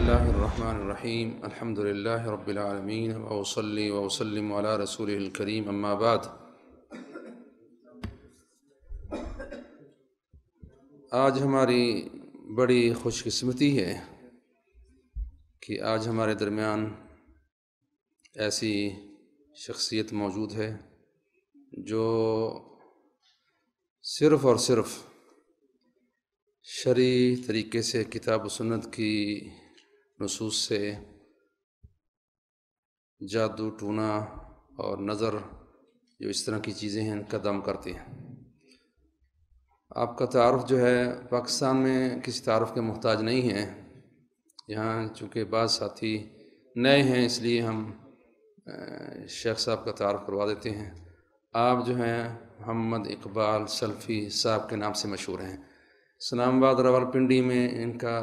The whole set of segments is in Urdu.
اللہ الرحمن الرحیم الحمد للہ رب العالمین وصلی وسلم علی رسولہ الکریم اما بعد۔ آج ہماری بڑی خوش قسمتی ہے کہ آج ہمارے درمیان ایسی شخصیت موجود ہے جو صرف اور صرف شرعی طریقے سے کتاب و سنت کی نصوص سے جادو ٹونا اور نظر جو اس طرح کی چیزیں ہیں ان کا دم کرتے ہیں۔ آپ کا تعارف جو ہے پاکستان میں کسی تعارف کے محتاج نہیں ہے، یہاں چونکہ بعض ساتھی نئے ہیں اس لیے ہم شیخ صاحب کا تعارف کروا دیتے ہیں۔ آپ جو ہیں محمد اقبال سلفی صاحب کے نام سے مشہور ہیں۔ اسلام آباد راولپنڈی میں ان کا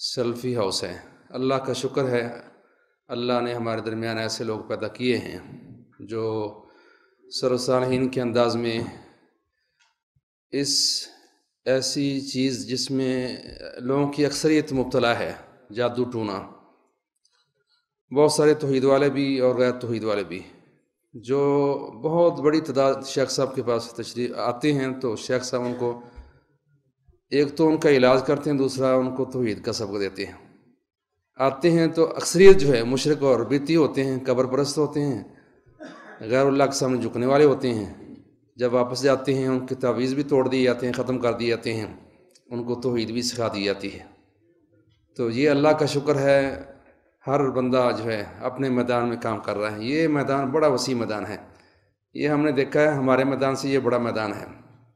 سلفی ہاؤس ہے۔ اللہ کا شکر ہے، اللہ نے ہمارے درمیان ایسے لوگ پیدا کیے ہیں جو سرصالحین کے انداز میں اس ایسی چیز جس میں لوگوں کی اکثریت مبتلا ہے، جادو ٹونا، بہت سارے توحید والے بھی اور غیر توحید والے بھی، جو بہت بڑی تعداد شیخ صاحب کے پاس تشریف آتے ہیں تو شیخ صاحب ان کو ایک تو ان کا علاج کرتے ہیں، دوسرا ان کو توحید کا سبق دیتے ہیں۔ آتے ہیں تو اکثریت جو ہے مشرک اور بدعتی ہوتے ہیں، قبر پرست ہوتے ہیں، غیر اللہ کے سامنے جھکنے والے ہوتے ہیں۔ جب واپس جاتے ہیں ان کے تعویذ بھی توڑ دیے جاتے ہیں، ختم کر دیے جاتے ہیں، ان کو توحید بھی سکھا دی جاتی ہے۔ تو یہ اللہ کا شکر ہے، ہر بندہ جو ہے اپنے میدان میں کام کر رہا ہے۔ یہ میدان بڑا وسیع میدان ہے، یہ ہم نے دیکھا ہے، ہمارے میدان سے یہ بڑا میدان ہے۔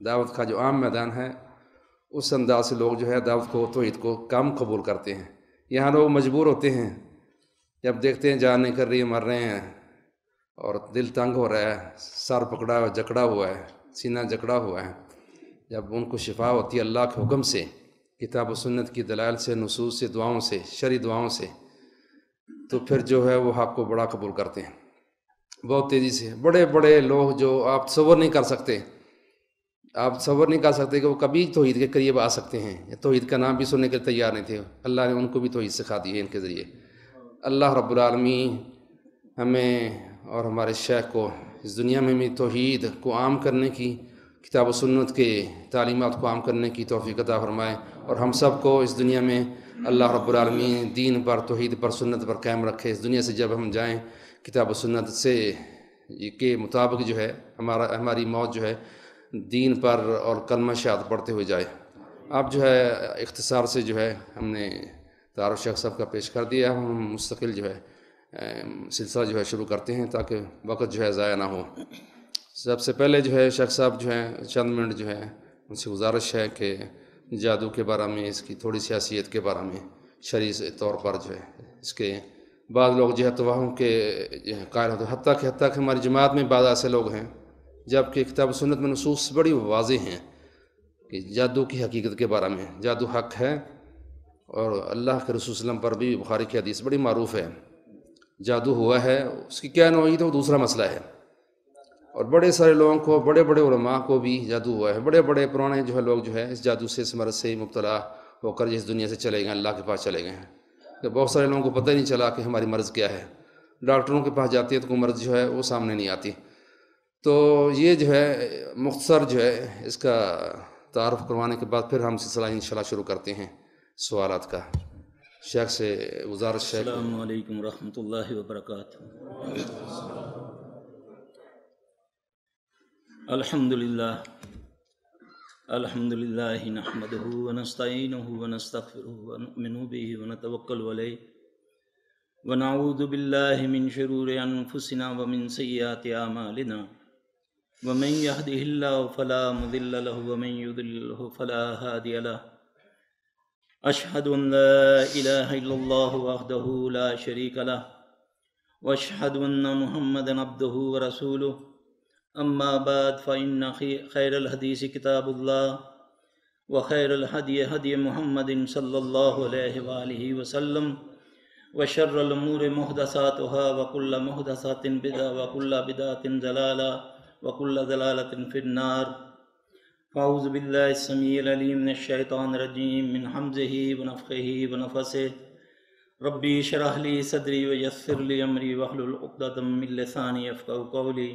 دعوت کا جو عام میدان ہے اس انداز سے لوگ جو ہے دعوت کو توحید کو کم قبول کرتے ہیں۔ یہاں لوگ مجبور ہوتے ہیں، جب دیکھتے ہیں جان نہیں کر رہی ہے، مر رہے ہیں اور دل تنگ ہو رہا ہے، سر پکڑا جکڑا ہوا ہے، سینہ جکڑا ہوا ہے، جب ان کو شفا ہوتی ہے اللہ کے حکم سے، کتاب و سنت کی دلائل سے، نصوص سے، دعاؤں سے، شرعی دعاؤں سے، تو پھر جو ہے وہ حق کو بڑا قبول کرتے ہیں بہت تیزی سے۔ بڑے بڑے لوگ جو آپ تصور نہیں کر سکتے، آپ تصور نہیں کر سکتے کہ وہ کبھی توحید کے قریب آ سکتے ہیں، توحید کا نام بھی سننے کے تیار نہیں تھے، اللہ نے ان کو بھی توحید سکھا دی ہے ان کے ذریعے۔ اللہ رب العالمین ہمیں اور ہمارے شیخ کو اس دنیا میں بھی توحید کو عام کرنے کی، کتاب و سنت کے تعلیمات کو عام کرنے کی توفیق عطا فرمائے، اور ہم سب کو اس دنیا میں اللہ رب العالمین دین پر، توحید پر، سنت پر قائم رکھے۔ اس دنیا سے جب ہم جائیں کتاب و سنت سے کے مطابق جو ہے ہماری موت جو ہے دین پر اور کلمہ شہادت پڑھتے ہوئے جائے۔ اب جو ہے اختصار سے جو ہے ہم نے تعارف شیخ صاحب کا پیش کر دیا، ہم مستقل جو ہے سلسلہ جو ہے شروع کرتے ہیں تاکہ وقت جو ہے ضائع نہ ہو۔ سب سے پہلے جو ہے شیخ صاحب جو ہے چند منٹ جو ہے ان سے گزارش ہے کہ جادو کے بارے میں، اس کی تھوڑی سی حیثیت کے بارے میں شرعی طور پر جو ہے اس کے بعض لوگ جو ہے توہم کے قائل ہوتے ہیں، حتیٰ کہ ہماری جماعت میں بعض ایسے لوگ ہیں جبکہ کتاب و سنت میں نصوص بڑی واضح ہیں کہ جادو کی حقیقت کے بارے میں، جادو حق ہے، اور اللہ کے رسول صلی اللہ علیہ وسلم پر بھی بخاری کی حدیث بڑی معروف ہے، جادو ہوا ہے، اس کی کیا نوعیت ہے وہ دوسرا مسئلہ ہے، اور بڑے سارے لوگوں کو، بڑے بڑے علماء کو بھی جادو ہوا ہے، بڑے بڑے پرانے جو ہے لوگ جو ہے اس جادو سے، اس مرض سے مبتلا ہو کر اس دنیا سے چلے گئے، اللہ کے پاس چلے گئے ہیں۔ کہ بہت سارے لوگوں کو پتہ ہی نہیں چلا کہ ہماری مرض کیا ہے، ڈاکٹروں کے پاس جاتی ہے تو کوئی مرض جو ہے وہ سامنے نہیں آتی۔ تو یہ جو ہے مختصر جو ہے اس کا تعارف کروانے کے بعد پھر ہم سلسلہ انشاءاللہ شروع کرتے ہیں سوالات کا۔ شیخ سے گزارش ہے۔ السلام علیکم ورحمۃ اللہ وبرکاتہ۔ الحمد للہ نحمدہ ونستعینہ ونستغفرہ ونؤمن بہ ونتوکل علیہ ونعوذ باللہ من شرور انفسنا ومن سیئات اعمالنا ومن يهده الله فلا مضل له ومن يضلل فلا هادي له أشهد أن لا إله إلا الله وحده لا شريك له وأشهد أن محمدا عبده ورسوله أما بعد فإن خير الحديث كتاب الله وخير الهدي هدي محمد صلى الله عليه وآله وسلم وشر الأمور محدثاتها وكل محدثات بدعة وكل بدعة ضلالة وكل ضلالة في النار۔ فأعوذ بالله السميع العليم من الشيطان الرجيم من حمزه ونفخه ونفثه۔ ربی اشرح لی صدری ویسر لی امری واحلل عقدۃ من لسانی یفقہوا قولی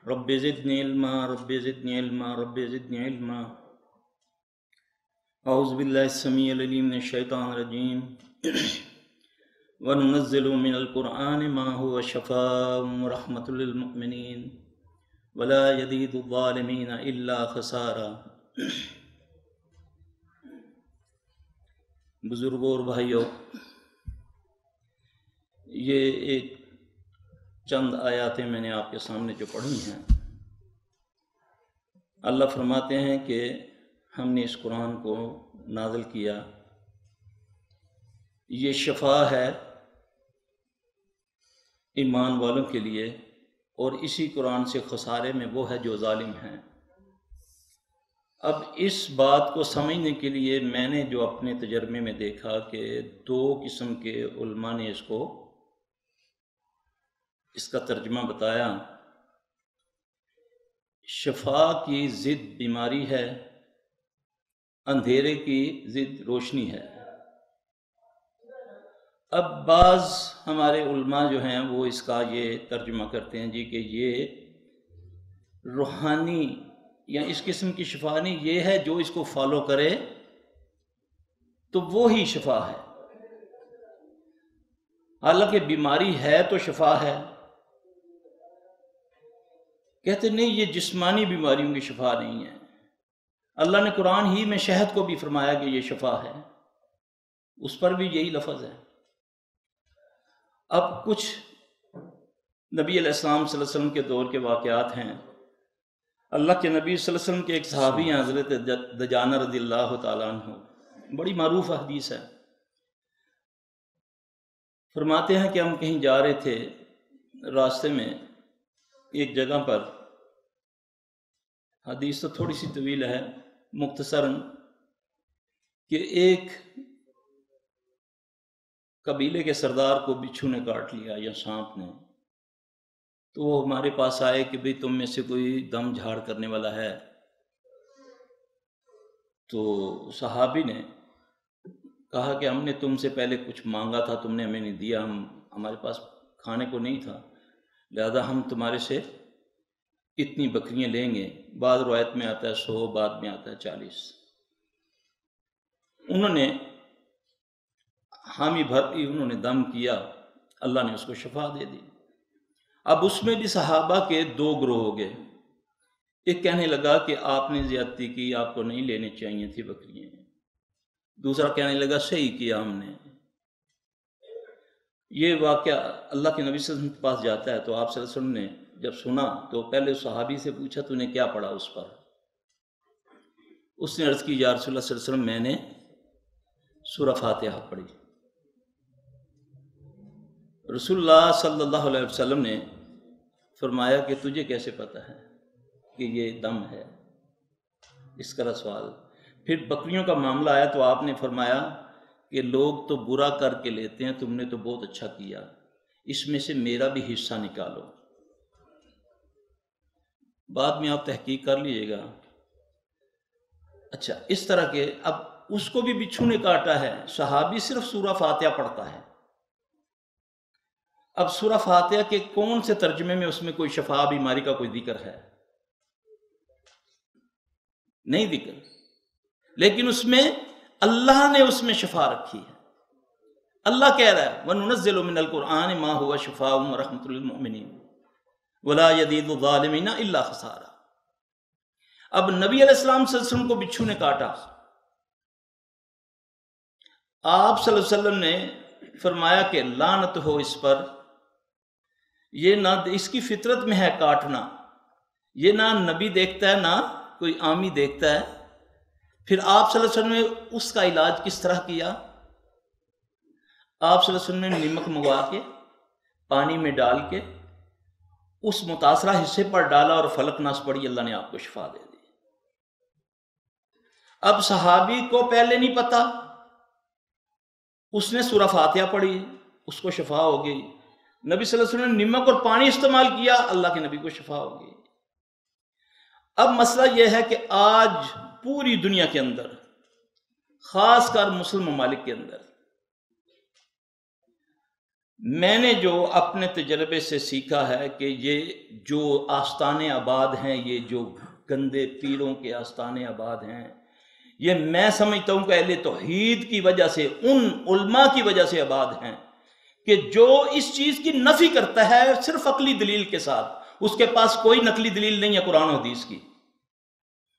رب زدنی علما رب زدنی علما رب زدنی علما اعوذ باللہ السمیع العلیم من الشیطان الرجیم وننزل من القرآن ما هو شفاء ورحمة للمؤمنین ولا یزید الظالمین الا خسارا۔ بزرگوں اور بھائیوں، یہ ایک چند آیاتیں میں نے آپ کے سامنے جو پڑھی ہیں، اللہ فرماتے ہیں کہ ہم نے اس قرآن کو نازل کیا، یہ شفا ہے ایمان والوں کے لیے، اور اسی قرآن سے خسارے میں وہ ہے جو ظالم ہیں۔ اب اس بات کو سمجھنے کے لیے میں نے جو اپنے تجربے میں دیکھا کہ دو قسم کے علماء نے اس کا ترجمہ بتایا۔ شفا کی ضد بیماری ہے، اندھیرے کی ضد روشنی ہے۔ اب بعض ہمارے علماء جو ہیں وہ اس کا یہ ترجمہ کرتے ہیں جی کہ یہ روحانی یا اس قسم کی شفا نہیں، یہ ہے جو اس کو فالو کرے تو وہی شفا ہے۔ حالانکہ بیماری ہے تو شفا ہے، کہتے نہیں یہ جسمانی بیماریوں کی شفا نہیں ہے۔ اللہ نے قرآن ہی میں شہد کو بھی فرمایا کہ یہ شفا ہے، اس پر بھی یہی لفظ ہے۔ اب کچھ نبی علیہ السلام صلی اللہ علیہ وسلم کے دور کے واقعات ہیں۔ اللہ کے نبی صلی اللہ علیہ وسلم کے ایک صحابی ہیں حضرت دجانہ رضی اللہ تعالیٰ عنہ، بڑی معروف حدیث ہے۔ فرماتے ہیں کہ ہم کہیں جا رہے تھے، راستے میں ایک جگہ پر، حدیث تو تھوڑی سی طویل ہے، مختصراً، کہ ایک قبیلے کے سردار کو بچھو نے کاٹ لیا یا سانپ نے، تو وہ ہمارے پاس آئے کہ بھئی تم میں سے کوئی دم جھاڑ کرنے والا ہے؟ تو صحابی نے کہا کہ ہم نے تم سے پہلے کچھ مانگا تھا، تم نے ہمیں نہیں دیا، ہمارے پاس کھانے کو نہیں تھا، لہذا ہم تمہارے سے اتنی بکریاں لیں گے۔ بعض روایت میں آتا ہے 100، بعد میں آتا ہے 40۔ انہوں نے حامی بھر، انہوں نے دم کیا، اللہ نے اس کو شفا دے دی۔ اب اس میں بھی صحابہ کے دو گروہ ہو گئے۔ ایک کہنے لگا کہ آپ نے زیادتی کی، آپ کو نہیں لینی چاہیے تھی بکریاں۔ دوسرا کہنے لگا صحیح کیا ہم نے۔ یہ واقعہ اللہ کے نبی صلی اللہ علیہ وسلم کے پاس جاتا ہے، تو آپ صلی اللہ علیہ وسلم نے جب سنا تو پہلے اس صحابی سے پوچھا تو نے کیا پڑھا اس پر؟ اس نے عرض کی یا رسول اللہ صلی اللہ علیہ وسلم میں نے سورہ فاتحہ پڑھی۔ رسول اللہ صلی اللہ علیہ وسلم نے فرمایا کہ تجھے کیسے پتہ ہے کہ یہ دم ہے؟ اس طرح سوال۔ پھر بکریوں کا معاملہ آیا تو آپ نے فرمایا کہ لوگ تو برا کر کے لیتے ہیں، تم نے تو بہت اچھا کیا، اس میں سے میرا بھی حصہ نکالو۔ بعد میں آپ تحقیق کر لیجئے گا۔ اچھا، اس طرح کے اب اس کو بھی بچھو نے کاٹا ہے، صحابی صرف سورہ فاتحہ پڑھتا ہے۔ اب سورہ فاتحہ کے کون سے ترجمے میں اس میں کوئی شفا بیماری کا کوئی ذکر ہے؟ نہیں ذکر، لیکن اس میں اللہ نے اس میں شفا رکھی ہے۔ اللہ کہہ رہا ہے وَنُنَزِّلُ مِنَ الْقُرْآنِ مَا هُوَ شِفَاءٌ وَرَحْمَةٌ لِّلْمُؤْمِنِينَ وَلَا يَزِيدُ الظَّالِمِينَ إِلَّا خَسَارًا۔ اب نبی علیہ السلام صلی اللہ علیہ وسلم کو بچھو نے کاٹا، آپ صلی اللہ علیہ وسلم نے فرمایا کہ لعنت ہو اس پر، یہ نہ اس کی فطرت میں ہے کاٹنا، یہ نہ نبی دیکھتا ہے نہ کوئی عامی دیکھتا ہے۔ پھر آپ صلی اللہ علیہ وسلم نے اس کا علاج کس طرح کیا؟ آپ صلی اللہ علیہ وسلم نے نمک منگوا کے پانی میں ڈال کے اس متاثرہ حصے پر ڈالا اور فلق ناس پڑھی، اللہ نے آپ کو شفا دے دی۔ اب صحابی کو پہلے نہیں پتا، اس نے سورہ فاتحہ پڑھی، اس کو شفا ہو گئی۔ نبی صلی اللہ علیہ وسلم نے نمک اور پانی استعمال کیا، اللہ کے نبی کو شفا ہو گئی۔ اب مسئلہ یہ ہے کہ آج پوری دنیا کے اندر، خاص کر مسلم ممالک کے اندر، میں نے جو اپنے تجربے سے سیکھا ہے کہ یہ جو آستانے آباد ہیں، یہ جو گندے پیروں کے آستانے آباد ہیں، یہ میں سمجھتا ہوں کہ اہل توحید کی وجہ سے، ان علماء کی وجہ سے آباد ہیں کہ جو اس چیز کی نفی کرتا ہے صرف عقلی دلیل کے ساتھ، اس کے پاس کوئی نقلی دلیل نہیں ہے قرآن و حدیث کی.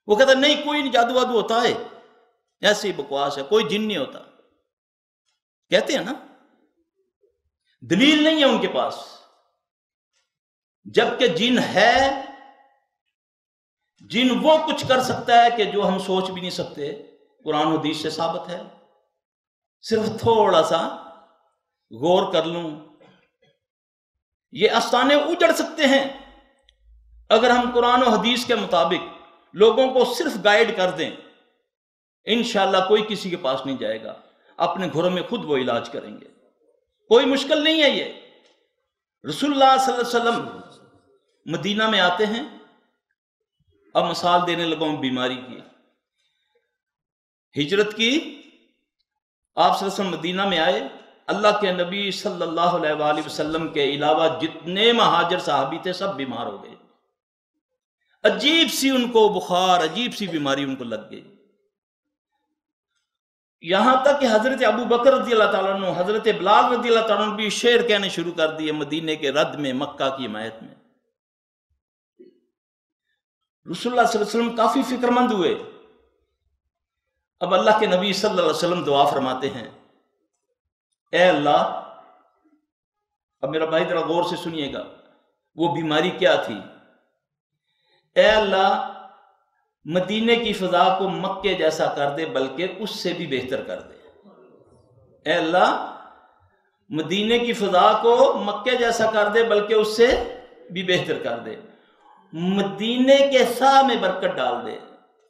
وہ کہتا نہیں کوئی نہیں، جادو وادو ہوتا ہے، ایسی بکواس ہے، کوئی جن نہیں ہوتا. کہتے ہیں نا، دلیل نہیں ہے ان کے پاس، جبکہ جن ہے، جن وہ کچھ کر سکتا ہے کہ جو ہم سوچ بھی نہیں سکتے، قرآن و حدیث سے ثابت ہے. صرف تھوڑا سا غور کر لوں، یہ آستانے اجڑ سکتے ہیں اگر ہم قرآن و حدیث کے مطابق لوگوں کو صرف گائیڈ کر دیں. انشاءاللہ کوئی کسی کے پاس نہیں جائے گا، اپنے گھروں میں خود وہ علاج کریں گے، کوئی مشکل نہیں ہے. یہ رسول اللہ صلی اللہ علیہ وسلم مدینہ میں آتے ہیں. اب مثال دینے لگا ہوں بیماری کی. ہجرت کی، آپ صلی اللہ علیہ وسلم مدینہ میں آئے. اللہ کے نبی صلی اللہ علیہ وآلہ وسلم کے علاوہ جتنے مہاجر صحابی تھے سب بیمار ہو گئے. عجیب سی ان کو بخار، عجیب سی بیماری ان کو لگ گئی. یہاں تک کہ حضرت ابو بکر رضی اللہ تعالیٰ عنہ، حضرت بلال رضی اللہ تعالیٰ عنہ بھی شعر کہنے شروع کر دیے مدینے کے رد میں، مکہ کی حمایت میں. رسول اللہ صلی اللہ علیہ وسلم کافی فکر مند ہوئے. اب اللہ کے نبی صلی اللہ علیہ وسلم دعا فرماتے ہیں، اے اللہ، اب میرا بھائی ذرا غور سے سنیے گا، وہ بیماری کیا تھی؟ اے اللہ، مدینے کی فضا کو مکے جیسا کر دے، بلکہ اس سے بھی بہتر کر دے. اے اللہ، مدینے کی فضا کو مکے جیسا کر دے، بلکہ اس سے بھی بہتر کر دے. مدینے کے سا میں برکت ڈال دے،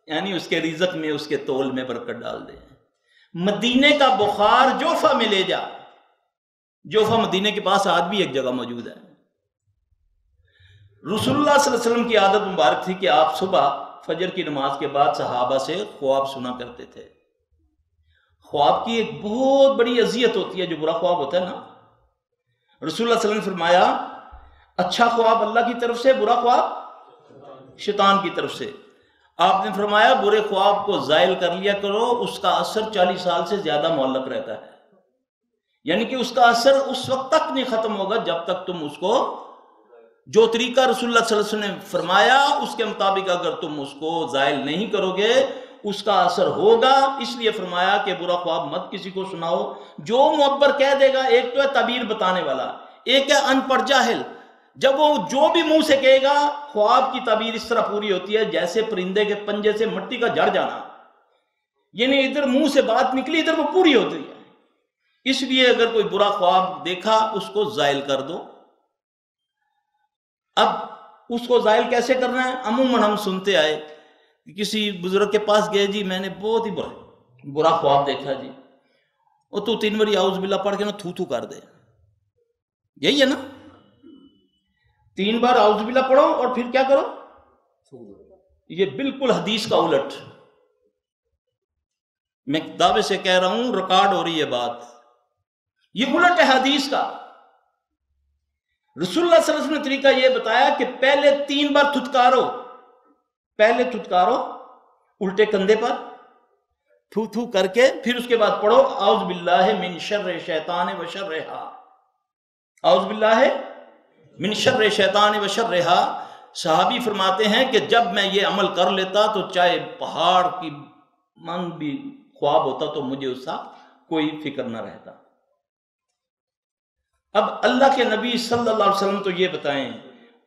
یعنی اس کے رزق میں، اس کے تول میں برکت ڈال دے. مدینے کا بخار جوفہ میں لے جا. جوفہ مدینے کے پاس آج بھی ایک جگہ موجود ہے. رسول اللہ صلی اللہ علیہ وسلم کی عادت مبارک تھی کہ آپ صبح فجر کی نماز کے بعد صحابہ سے خواب سنا کرتے تھے. خواب کی ایک بہت بڑی اذیت ہوتی ہے، جو برا خواب ہوتا ہے نا. رسول اللہ صلی اللہ علیہ وسلم نے فرمایا، اچھا خواب اللہ کی طرف سے، برا خواب شیطان کی طرف سے. آپ نے فرمایا برے خواب کو زائل کر لیا کرو، اس کا اثر 40 سال سے زیادہ معلق رہتا ہے. یعنی کہ اس کا اثر اس وقت تک نہیں ختم ہوگا جب تک تم اس کو، جو طریقہ رسول اللہ صلی اللہ علیہ وسلم نے فرمایا اس کے مطابق اگر تم اس کو زائل نہیں کرو گے، اس کا اثر ہوگا. اس لیے فرمایا کہ برا خواب مت کسی کو سناؤ. جو معبر کہہ دے گا، ایک تو ہے تعبیر بتانے والا، ایک ہے ان پڑھ جاہل. جب وہ جو بھی منہ سے کہے گا، خواب کی تعبیر اس طرح پوری ہوتی ہے جیسے پرندے کے پنجے سے مٹی کا جھڑ جانا، یعنی ادھر منہ سے بات نکلی ادھر وہ پوری ہوتی ہے. اس لیے اگر کوئی برا خواب دیکھا اس کو زائل کر دو. اب اس کو زائل کیسے کرنا ہے؟ عموماً ہم سنتے آئے، کسی بزرگ کے پاس گئے، جی میں نے بہت ہی برا خواب دیکھا جی، اور تو 3 بار اعوذ باللہ پڑھ کے نا تھو تھو کر دے. یہی ہے نا، 3 بار اعوذ باللہ پڑھو اور پھر کیا کرو؟ یہ بالکل حدیث کا الٹ. میں دعوے سے کہہ رہا ہوں، ریکارڈ ہو رہی ہے بات، یہ الٹ ہے حدیث کا. رسول اللہ صلی اللہ علیہ وسلم نے طریقہ یہ بتایا کہ پہلے 3 بار تھتکارو، پہلے تھتکارو الٹے کندھے پر تھو تھو کر کے، پھر اس کے بعد پڑھو اعوذ باللہ من شر شیطان و شرہا. اعوذ باللہ من شر شیطان و شرہا. صحابی فرماتے ہیں کہ جب میں یہ عمل کر لیتا تو چاہے پہاڑ کی من بھی خواب ہوتا تو مجھے اس کا کوئی فکر نہ رہتا. اب اللہ کے نبی صلی اللہ علیہ وسلم تو یہ بتائیں،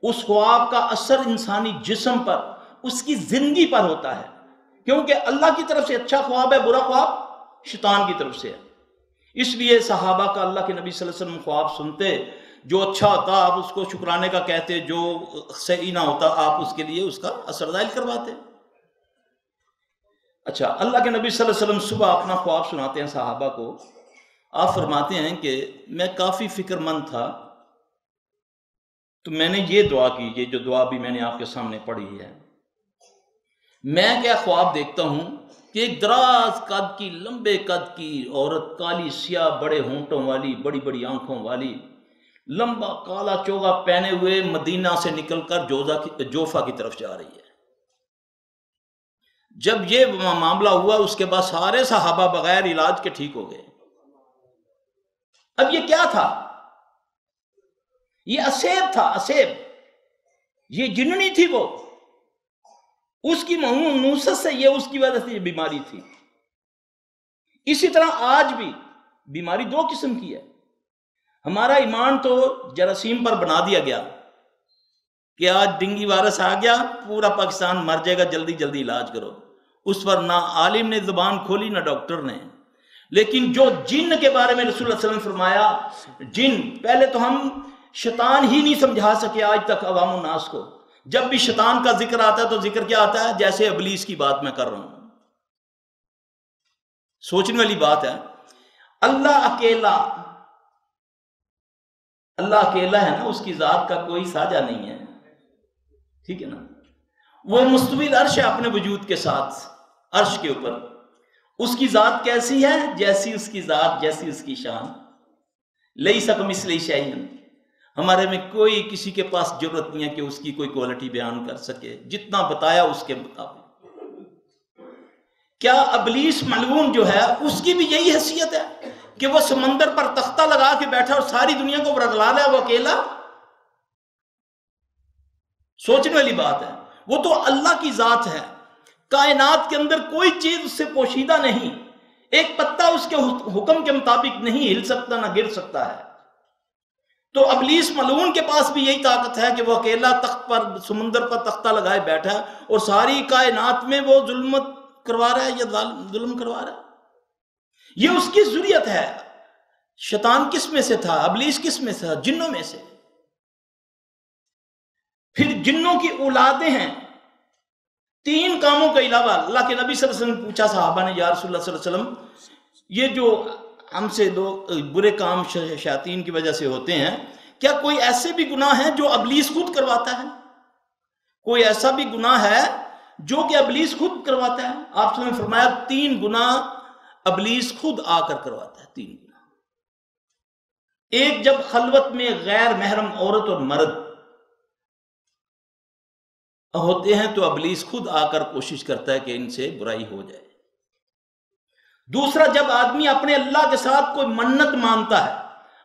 اس خواب کا اثر انسانی جسم پر، اس کی زندگی پر ہوتا ہے، کیونکہ اللہ کی طرف سے اچھا خواب ہے، برا خواب شیطان کی طرف سے ہے. اس لیے صحابہ کا اللہ کے نبی صلی اللہ علیہ وسلم خواب سنتے، جو اچھا ہوتا آپ اس کو شکرانے کا کہتے، جو صحیح نہ ہوتا آپ اس کے لیے اس کا اثر ظاہر کرواتے. اچھا، اللہ کے نبی صلی اللہ علیہ وسلم صبح اپنا خواب سناتے ہیں صحابہ کو. آپ فرماتے ہیں کہ میں کافی فکر مند تھا تو میں نے یہ دعا کی، یہ جو دعا بھی میں نے آپ کے سامنے پڑھی ہے. میں کیا خواب دیکھتا ہوں کہ کہ ایک دراز قد کی، لمبے قد کی عورت، کالی سیاہ بڑے ہونٹوں والی، بڑی بڑی آنکھوں والی، لمبا کالا چوگا پہنے ہوئے مدینہ سے نکل کر جوفا کی طرف جا رہی ہے۔ جب یہ معاملہ ہوا اس کے بعد سارے صحابہ بغیر علاج کے ٹھیک ہو گئے۔ اب یہ کیا تھا؟ یہ اسیب تھا، اسیب، یہ جننی تھی، وہ اس کی نوست سے، یہ اس کی وجہ سے یہ بیماری تھی۔ اسی طرح آج بھی بیماری دو قسم کی ہے۔ ہمارا ایمان تو جراثیم پر بنا دیا گیا کہ آج ڈینگی وائرس آ گیا، پورا پاکستان مر جائے گا، جلدی جلدی علاج کرو۔ اس پر نہ عالم نے زبان کھولی نہ ڈاکٹر نے۔ لیکن جو جن کے بارے میں رسول اللہ صلی اللہ علیہ وسلم نے فرمایا، جن پہلے تو ہم شیطان ہی نہیں سمجھا سکے آج تک عوام الناس کو۔ جب بھی شیطان کا ذکر آتا ہے تو ذکر کیا آتا ہے؟ جیسے ابلیس کی بات میں کر رہا ہوں۔ سوچنے والی بات ہے۔ اللہ اکیلا ہے نا، اس کی ذات کا کوئی ساجا نہیں ہے، ٹھیک ہے نا؟ وہ مستوی عرش ہے اپنے وجود کے ساتھ، عرش کے اوپر۔ اس کی ذات کیسی ہے؟ جیسی اس کی ذات، جیسی اس کی شان۔ لیس کمثلہ شیء، ہمارے میں کوئی کسی کے پاس ضرورت نہیں ہے کہ اس کی کوئی کوالٹی بیان کر سکے، جتنا بتایا اس کے مطابق۔ کیا ابلیس ملعون جو ہے اس کی بھی یہی حیثیت ہے کہ وہ سمندر پر تختہ لگا کے بیٹھا اور ساری دنیا کو رگلا لے وہ اکیلا؟ سوچنے والی بات ہے۔ وہ تو اللہ کی ذات ہے، کائنات کے اندر کوئی چیز اس سے پوشیدہ نہیں، ایک پتا اس کے حکم کے مطابق نہیں ہل سکتا نہ گر سکتا ہے۔ تو ابلیس ملعون کے پاس بھی یہی طاقت ہے کہ وہ اکیلا تخت پر، سمندر پر تختہ لگائے بیٹھا ہے اور ساری کائنات میں وہ ظلمت کروا رہا ہے یا ظلم کروا رہا ہے۔ یہ اس کی ذریت ہے۔ شیطان کس میں سے تھا؟ ابلیس کس میں سے تھا؟ جنوں میں سے۔ پھر جنوں کی اولادیں ہیں۔ تین کاموں کے علاوہ اللہ کے نبی صلی اللہ علیہ وسلم نے پوچھا صحابہ نے، یا رسول اللہ صلی اللہ علیہ وسلم، یہ جو ہم سے لوگ برے کام شیاطین کی وجہ سے ہوتے ہیں، کیا کوئی ایسے بھی گناہ ہیں جو ابلیس خود کرواتا ہے؟ کوئی ایسا بھی گناہ ہے جو کہ ابلیس خود کرواتا ہے؟ آپ صلی اللہ علیہ وسلم نے فرمایا 3 گناہ ابلیس خود آ کر کرواتا ہے، 3 گناہ۔ ایک، جب خلوت میں غیر محرم عورت اور مرد ہوتے ہیں تو ابلیس خود آ کر کوشش کرتا ہے کہ ان سے برائی ہو جائے۔ دوسرا، جب آدمی اپنے اللہ کے ساتھ کوئی منت مانتا ہے،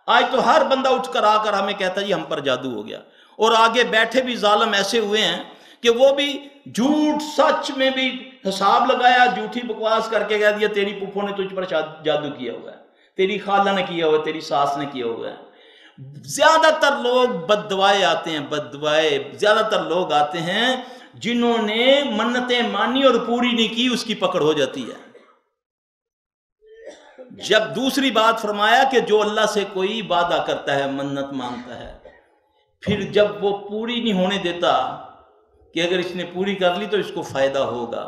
آج تو ہر بندہ اٹھ کر آ کر ہمیں کہتا ہے جی ہم پر جادو ہو گیا، اور آگے بیٹھے بھی ظالم ایسے ہوئے ہیں کہ وہ بھی جھوٹ سچ میں بھی حساب لگایا، جھوٹی بکواس کر کے کہہ دیا تیری پھپھو نے تجھ پر جادو کیا ہوا ہے، تیری خالہ نے کیا ہوا ہے، تیری ساس نے کیا ہوا ہے۔ زیادہ تر لوگ بد دعائے آتے ہیں، بد دعائے زیادہ تر لوگ آتے ہیں جنہوں نے منتیں مانی اور پوری نہیں کی، اس کی پکڑ ہو جاتی ہے۔ جب دوسری بات فرمایا کہ جو اللہ سے کوئی وعدہ کرتا ہے، منت مانتا ہے، پھر جب وہ پوری نہیں ہونے دیتا کہ اگر اس نے پوری کر لی تو اس کو فائدہ ہوگا،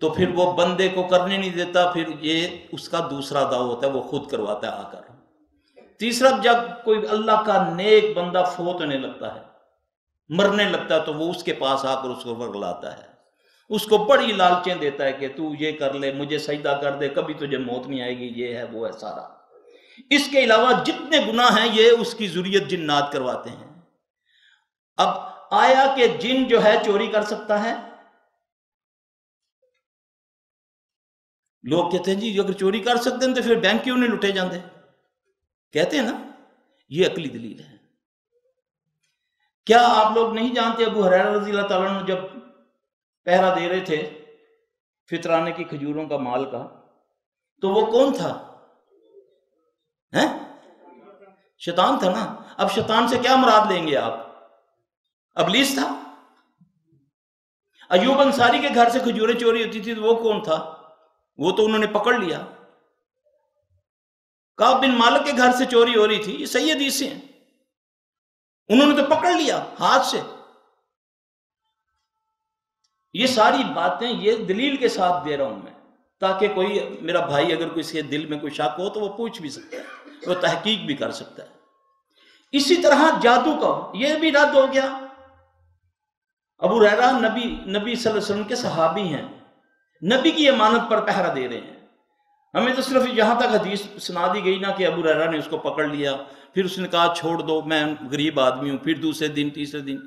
تو پھر وہ بندے کو کرنے نہیں دیتا، پھر یہ اس کا دوسرا داؤ ہوتا ہے، وہ خود کرواتا ہے آ کر۔ تیسرا، جب کوئی اللہ کا نیک بندہ فوت ہونے لگتا ہے، مرنے لگتا ہے، تو وہ اس کے پاس آ کر اس کو ورگلاتا ہے، اس کو بڑی لالچیں دیتا ہے کہ تو یہ کر لے، مجھے سجدہ کر دے، کبھی تجھے موت نہیں آئے گی، یہ ہے وہ ہے سارا۔ اس کے علاوہ جتنے گناہ ہیں یہ اس کی ذریت جنات کرواتے ہیں۔ اب آیا کہ جن جو ہے چوری کر سکتا ہے؟ لوگ کہتے ہیں جی اگر چوری کر سکتے ہیں تو پھر بینک کیوں نہیں لٹے جاندے؟ کہتے ہیں نا، یہ عقلی دلیل ہے۔ کیا آپ لوگ نہیں جانتے ابو ہریرہ رضی اللہ تعالیٰ عنہ جب پہرا دے رہے تھے فطرانے کی کھجوروں کا مال کا، تو وہ کون تھا؟ شیطان تھا نا۔ اب شیطان سے کیا مراد لیں گے آپ؟ ابلیس تھا۔ ایوب انصاری کے گھر سے کھجوریں چوری ہوتی تھی تو وہ کون تھا؟ وہ تو انہوں نے پکڑ لیا۔ کعب بن مالک کے گھر سے چوری ہو رہی تھی، یہ صحیح حدیث سے ہیں، انہوں نے تو پکڑ لیا ہاتھ سے۔ یہ ساری باتیں یہ دلیل کے ساتھ دے رہا ہوں میں، تاکہ کوئی میرا بھائی اگر کوئی کے دل میں کوئی شک ہو تو وہ پوچھ بھی سکتا ہے، وہ تحقیق بھی کر سکتا ہے۔ اسی طرح جادو کا یہ بھی رد ہو گیا۔ ابو ہریرہ نبی صلی اللہ علیہ وسلم کے صحابی ہیں، نبی کی امانت پر پہرا دے رہے ہیں۔ ہمیں تو صرف یہاں تک حدیث سنا دی گئی نا کہ ابو ہریرہ نے اس کو پکڑ لیا، پھر اس نے کہا چھوڑ دو میں غریب آدمی ہوں، پھر دوسرے دن تیسرے دن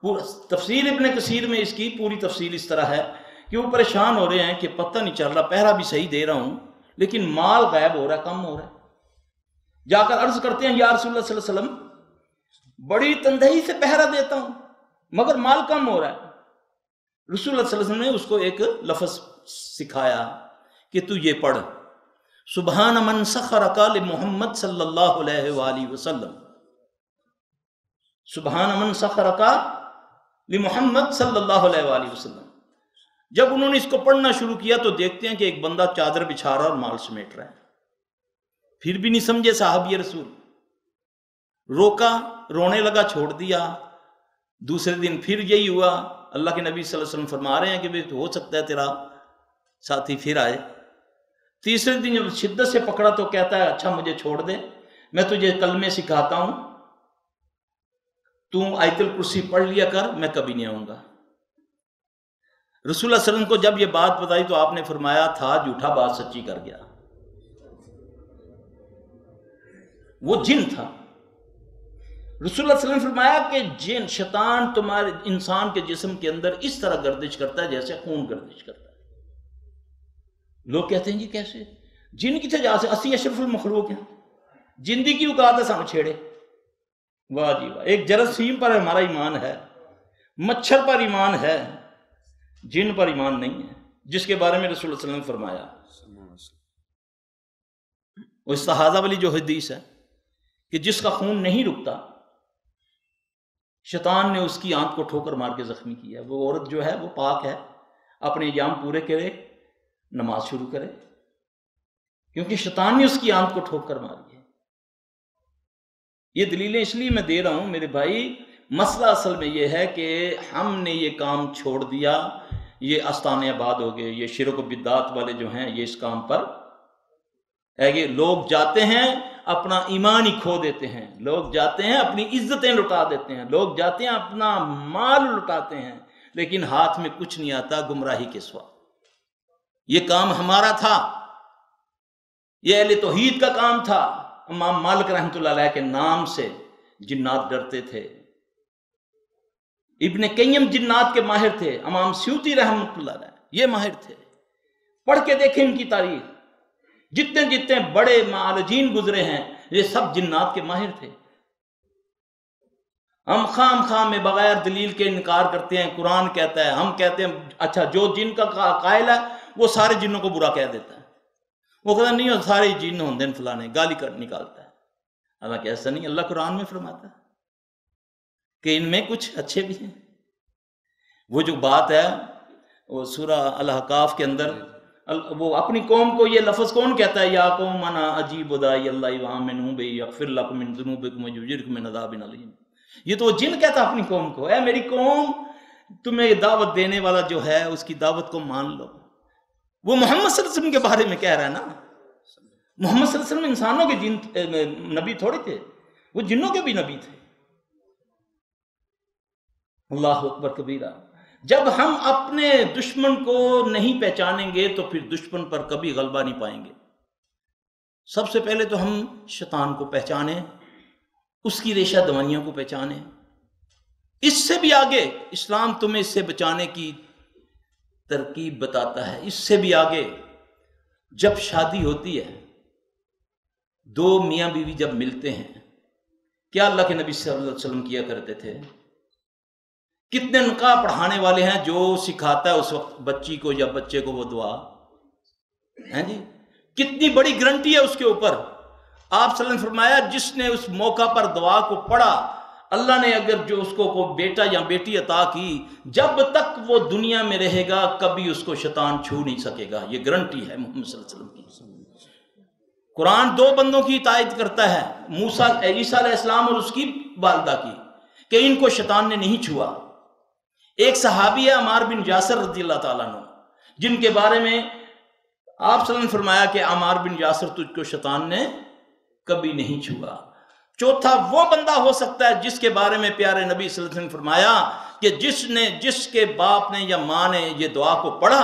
پورا تفسیر ابن کثیر میں اس کی پوری تفصیل اس طرح ہے کہ وہ پریشان ہو رہے ہیں کہ پتہ نہیں چل رہا، پہرا بھی صحیح دے رہا ہوں لیکن مال غائب ہو رہا ہے، کم ہو رہا ہے۔ جا کر عرض کرتے ہیں یا رسول اللہ صلی اللہ علیہ وسلم بڑی تندہی سے پہرا دیتا ہوں مگر مال کم ہو رہا ہے۔ رسول اللہ صلی اللہ علیہ وسلم نے اس کو ایک لفظ سکھایا کہ تو یہ پڑھ، سبحان من سخرک لمحمد صلی اللہ علیہ وآلہ وسلم، سبحان من سخرک لمحمد صلی اللہ علیہ وآلہ وسلم۔ جب انہوں نے اس کو پڑھنا شروع کیا تو دیکھتے ہیں کہ ایک بندہ چادر بچھا رہا اور مال سمیٹ رہا ہے، پھر بھی نہیں سمجھے صحابی رسول، روکا، رونے لگا، چھوڑ دیا۔ دوسرے دن پھر یہی ہوا، اللہ کے نبی صلی اللہ علیہ وسلم فرما رہے ہیں کہ ہو سکتا ہے تیرا ساتھی پھر آئے۔ تیسرے دن جب شدت سے پکڑا تو کہتا ہے اچھا مجھے چھوڑ دے، میں تجھے کلمے سکھاتا ہوں، تو آیت الکرسی پڑھ لیا کر، میں کبھی نہیں آؤں گا۔ رسول اللہ صلی اللہ علیہ وسلم کو جب یہ بات بتائی تو آپ نے فرمایا تھا جھوٹا، بات سچی کر گیا، وہ جن تھا۔ رسول اللہ صلی اللہ علیہ وسلم نے فرمایا کہ جن شیطان تمہارے انسان کے جسم کے اندر اس طرح گردش کرتا ہے جیسے خون گردش کرتا ہے۔ لوگ کہتے ہیں جی کیسے؟ جن کی جا سے 80 اشرف المخلوق ہیں، جندی کی اوقات ہے سامنے چھیڑے۔ واہ جی واہ، ایک جراثیم پر ہمارا ایمان ہے، مچھر پر ایمان ہے، جن پر ایمان نہیں ہے، جس کے بارے میں رسول اللہ صلی اللہ علیہ وسلم نے فرمایا۔ وہ استحاضہ والی جو حدیث ہے کہ جس کا خون نہیں رکتا، شیطان نے اس کی آنت کو ٹھوکر مار کے زخمی کیا، وہ عورت جو ہے وہ پاک ہے، اپنے ایام پورے کرے، نماز شروع کرے، کیونکہ شیطان نے اس کی آنت کو ٹھوک کر ماری ہے۔ یہ دلیلیں اس لیے میں دے رہا ہوں میرے بھائی، مسئلہ اصل میں یہ ہے کہ ہم نے یہ کام چھوڑ دیا، یہ آستانے آباد ہو گئے، یہ شرک و بدعات والے جو ہیں یہ اس کام پر ہے کہ لوگ جاتے ہیں اپنا ایمان ہی کھو دیتے ہیں، لوگ جاتے ہیں اپنی عزتیں لٹا دیتے ہیں، لوگ جاتے ہیں اپنا مال لٹاتے ہیں، لیکن ہاتھ میں کچھ نہیں آتا گمراہی کے سوا۔ یہ کام ہمارا تھا، یہ اہل توحید کا کام تھا۔ امام مالک رحمۃ اللہ علیہ کے نام سے جنات ڈرتے تھے، ابن قیم جنات کے ماہر تھے، امام سیوطی رحمۃ اللہ علیہ یہ ماہر تھے۔ پڑھ کے دیکھیں ان کی تاریخ، جتنے جتنے بڑے معالجین گزرے ہیں یہ سب جنات کے ماہر تھے۔ ہم خام میں بغیر دلیل کے انکار کرتے ہیں، قرآن کہتا ہے، ہم کہتے ہیں اچھا جو جن کا قائل ہے وہ سارے جنوں کو برا کہہ دیتا ہے، وہ کہتا نہیں سارے جن ہوندے فلانے، گالی کر نکالتا ہے۔ حالانکہ ایسا نہیں، اللہ قرآن میں فرماتا ہے کہ ان میں کچھ اچھے بھی ہیں۔ وہ جو بات ہے وہ سورہ الاحقاف کے اندر وہ اپنی قوم کو یہ لفظ کون کہتا ہے؟ یا قوم انا اجیب داعی اللہ وآمنوا بہ یغفر لکم من ذنوبکم ویجرکم من عذاب علیم۔ یہ تو وہ جن کہتا اپنی قوم کو، اے میری قوم تمہیں دعوت دینے والا جو ہے اس کی دعوت کو مان لو۔ وہ محمد صلی اللہ علیہ وسلم کے بارے میں کہہ رہا ہے نا، محمد صلی اللہ علیہ وسلم انسانوں کے جن نبی تھوڑے تھے، وہ جنوں کے بھی نبی تھے۔ اللہ اکبر کبیرہ۔ جب ہم اپنے دشمن کو نہیں پہچانیں گے تو پھر دشمن پر کبھی غلبہ نہیں پائیں گے۔ سب سے پہلے تو ہم شیطان کو پہچانیں، اس کی ریشہ دوائیوں کو پہچانیں۔ اس سے بھی آگے اسلام تمہیں اس سے بچانے کی ترکیب بتاتا ہے، اس سے بھی آگے جب شادی ہوتی ہے، دو میاں بیوی جب ملتے ہیں، کیا اللہ کے نبی صلی اللہ علیہ وسلم کیا کرتے تھے؟ کتنے نکاح پڑھانے والے ہیں جو سکھاتا ہے اس وقت بچی کو یا بچے کو وہ دعا ہے جی، کتنی بڑی گارنٹی ہے اس کے اوپر۔ آپ صلی اللہ علیہ وسلم نے فرمایا جس نے اس موقع پر دعا کو پڑھا، اللہ نے اگر جو اس کو کوئی بیٹا یا بیٹی عطا کی، جب تک وہ دنیا میں رہے گا کبھی اس کو شیطان چھو نہیں سکے گا۔ یہ گارنٹی ہے محمد صلی اللہ علیہ وسلم کی۔ قرآن دو بندوں کی تائید کرتا ہے، موسیٰ عیسیٰ علیہ السلام اور اس کی والدہ کی، کہ ان کو شیطان نے نہیں چھوا۔ ایک صحابی ہے عمار بن یاسر رضی اللہ تعالیٰ عنہ، جن کے بارے میں آپ صلی اللہ علیہ وسلم نے فرمایا کہ عمار بن یاسر تجھ کو شیطان نے کبھی نہیں چھوا۔ چوتھا وہ بندہ ہو سکتا ہے جس کے بارے میں پیارے نبی صلی اللہ علیہ وسلم نے فرمایا کہ جس کے باپ نے یا ماں نے یہ دعا کو پڑھا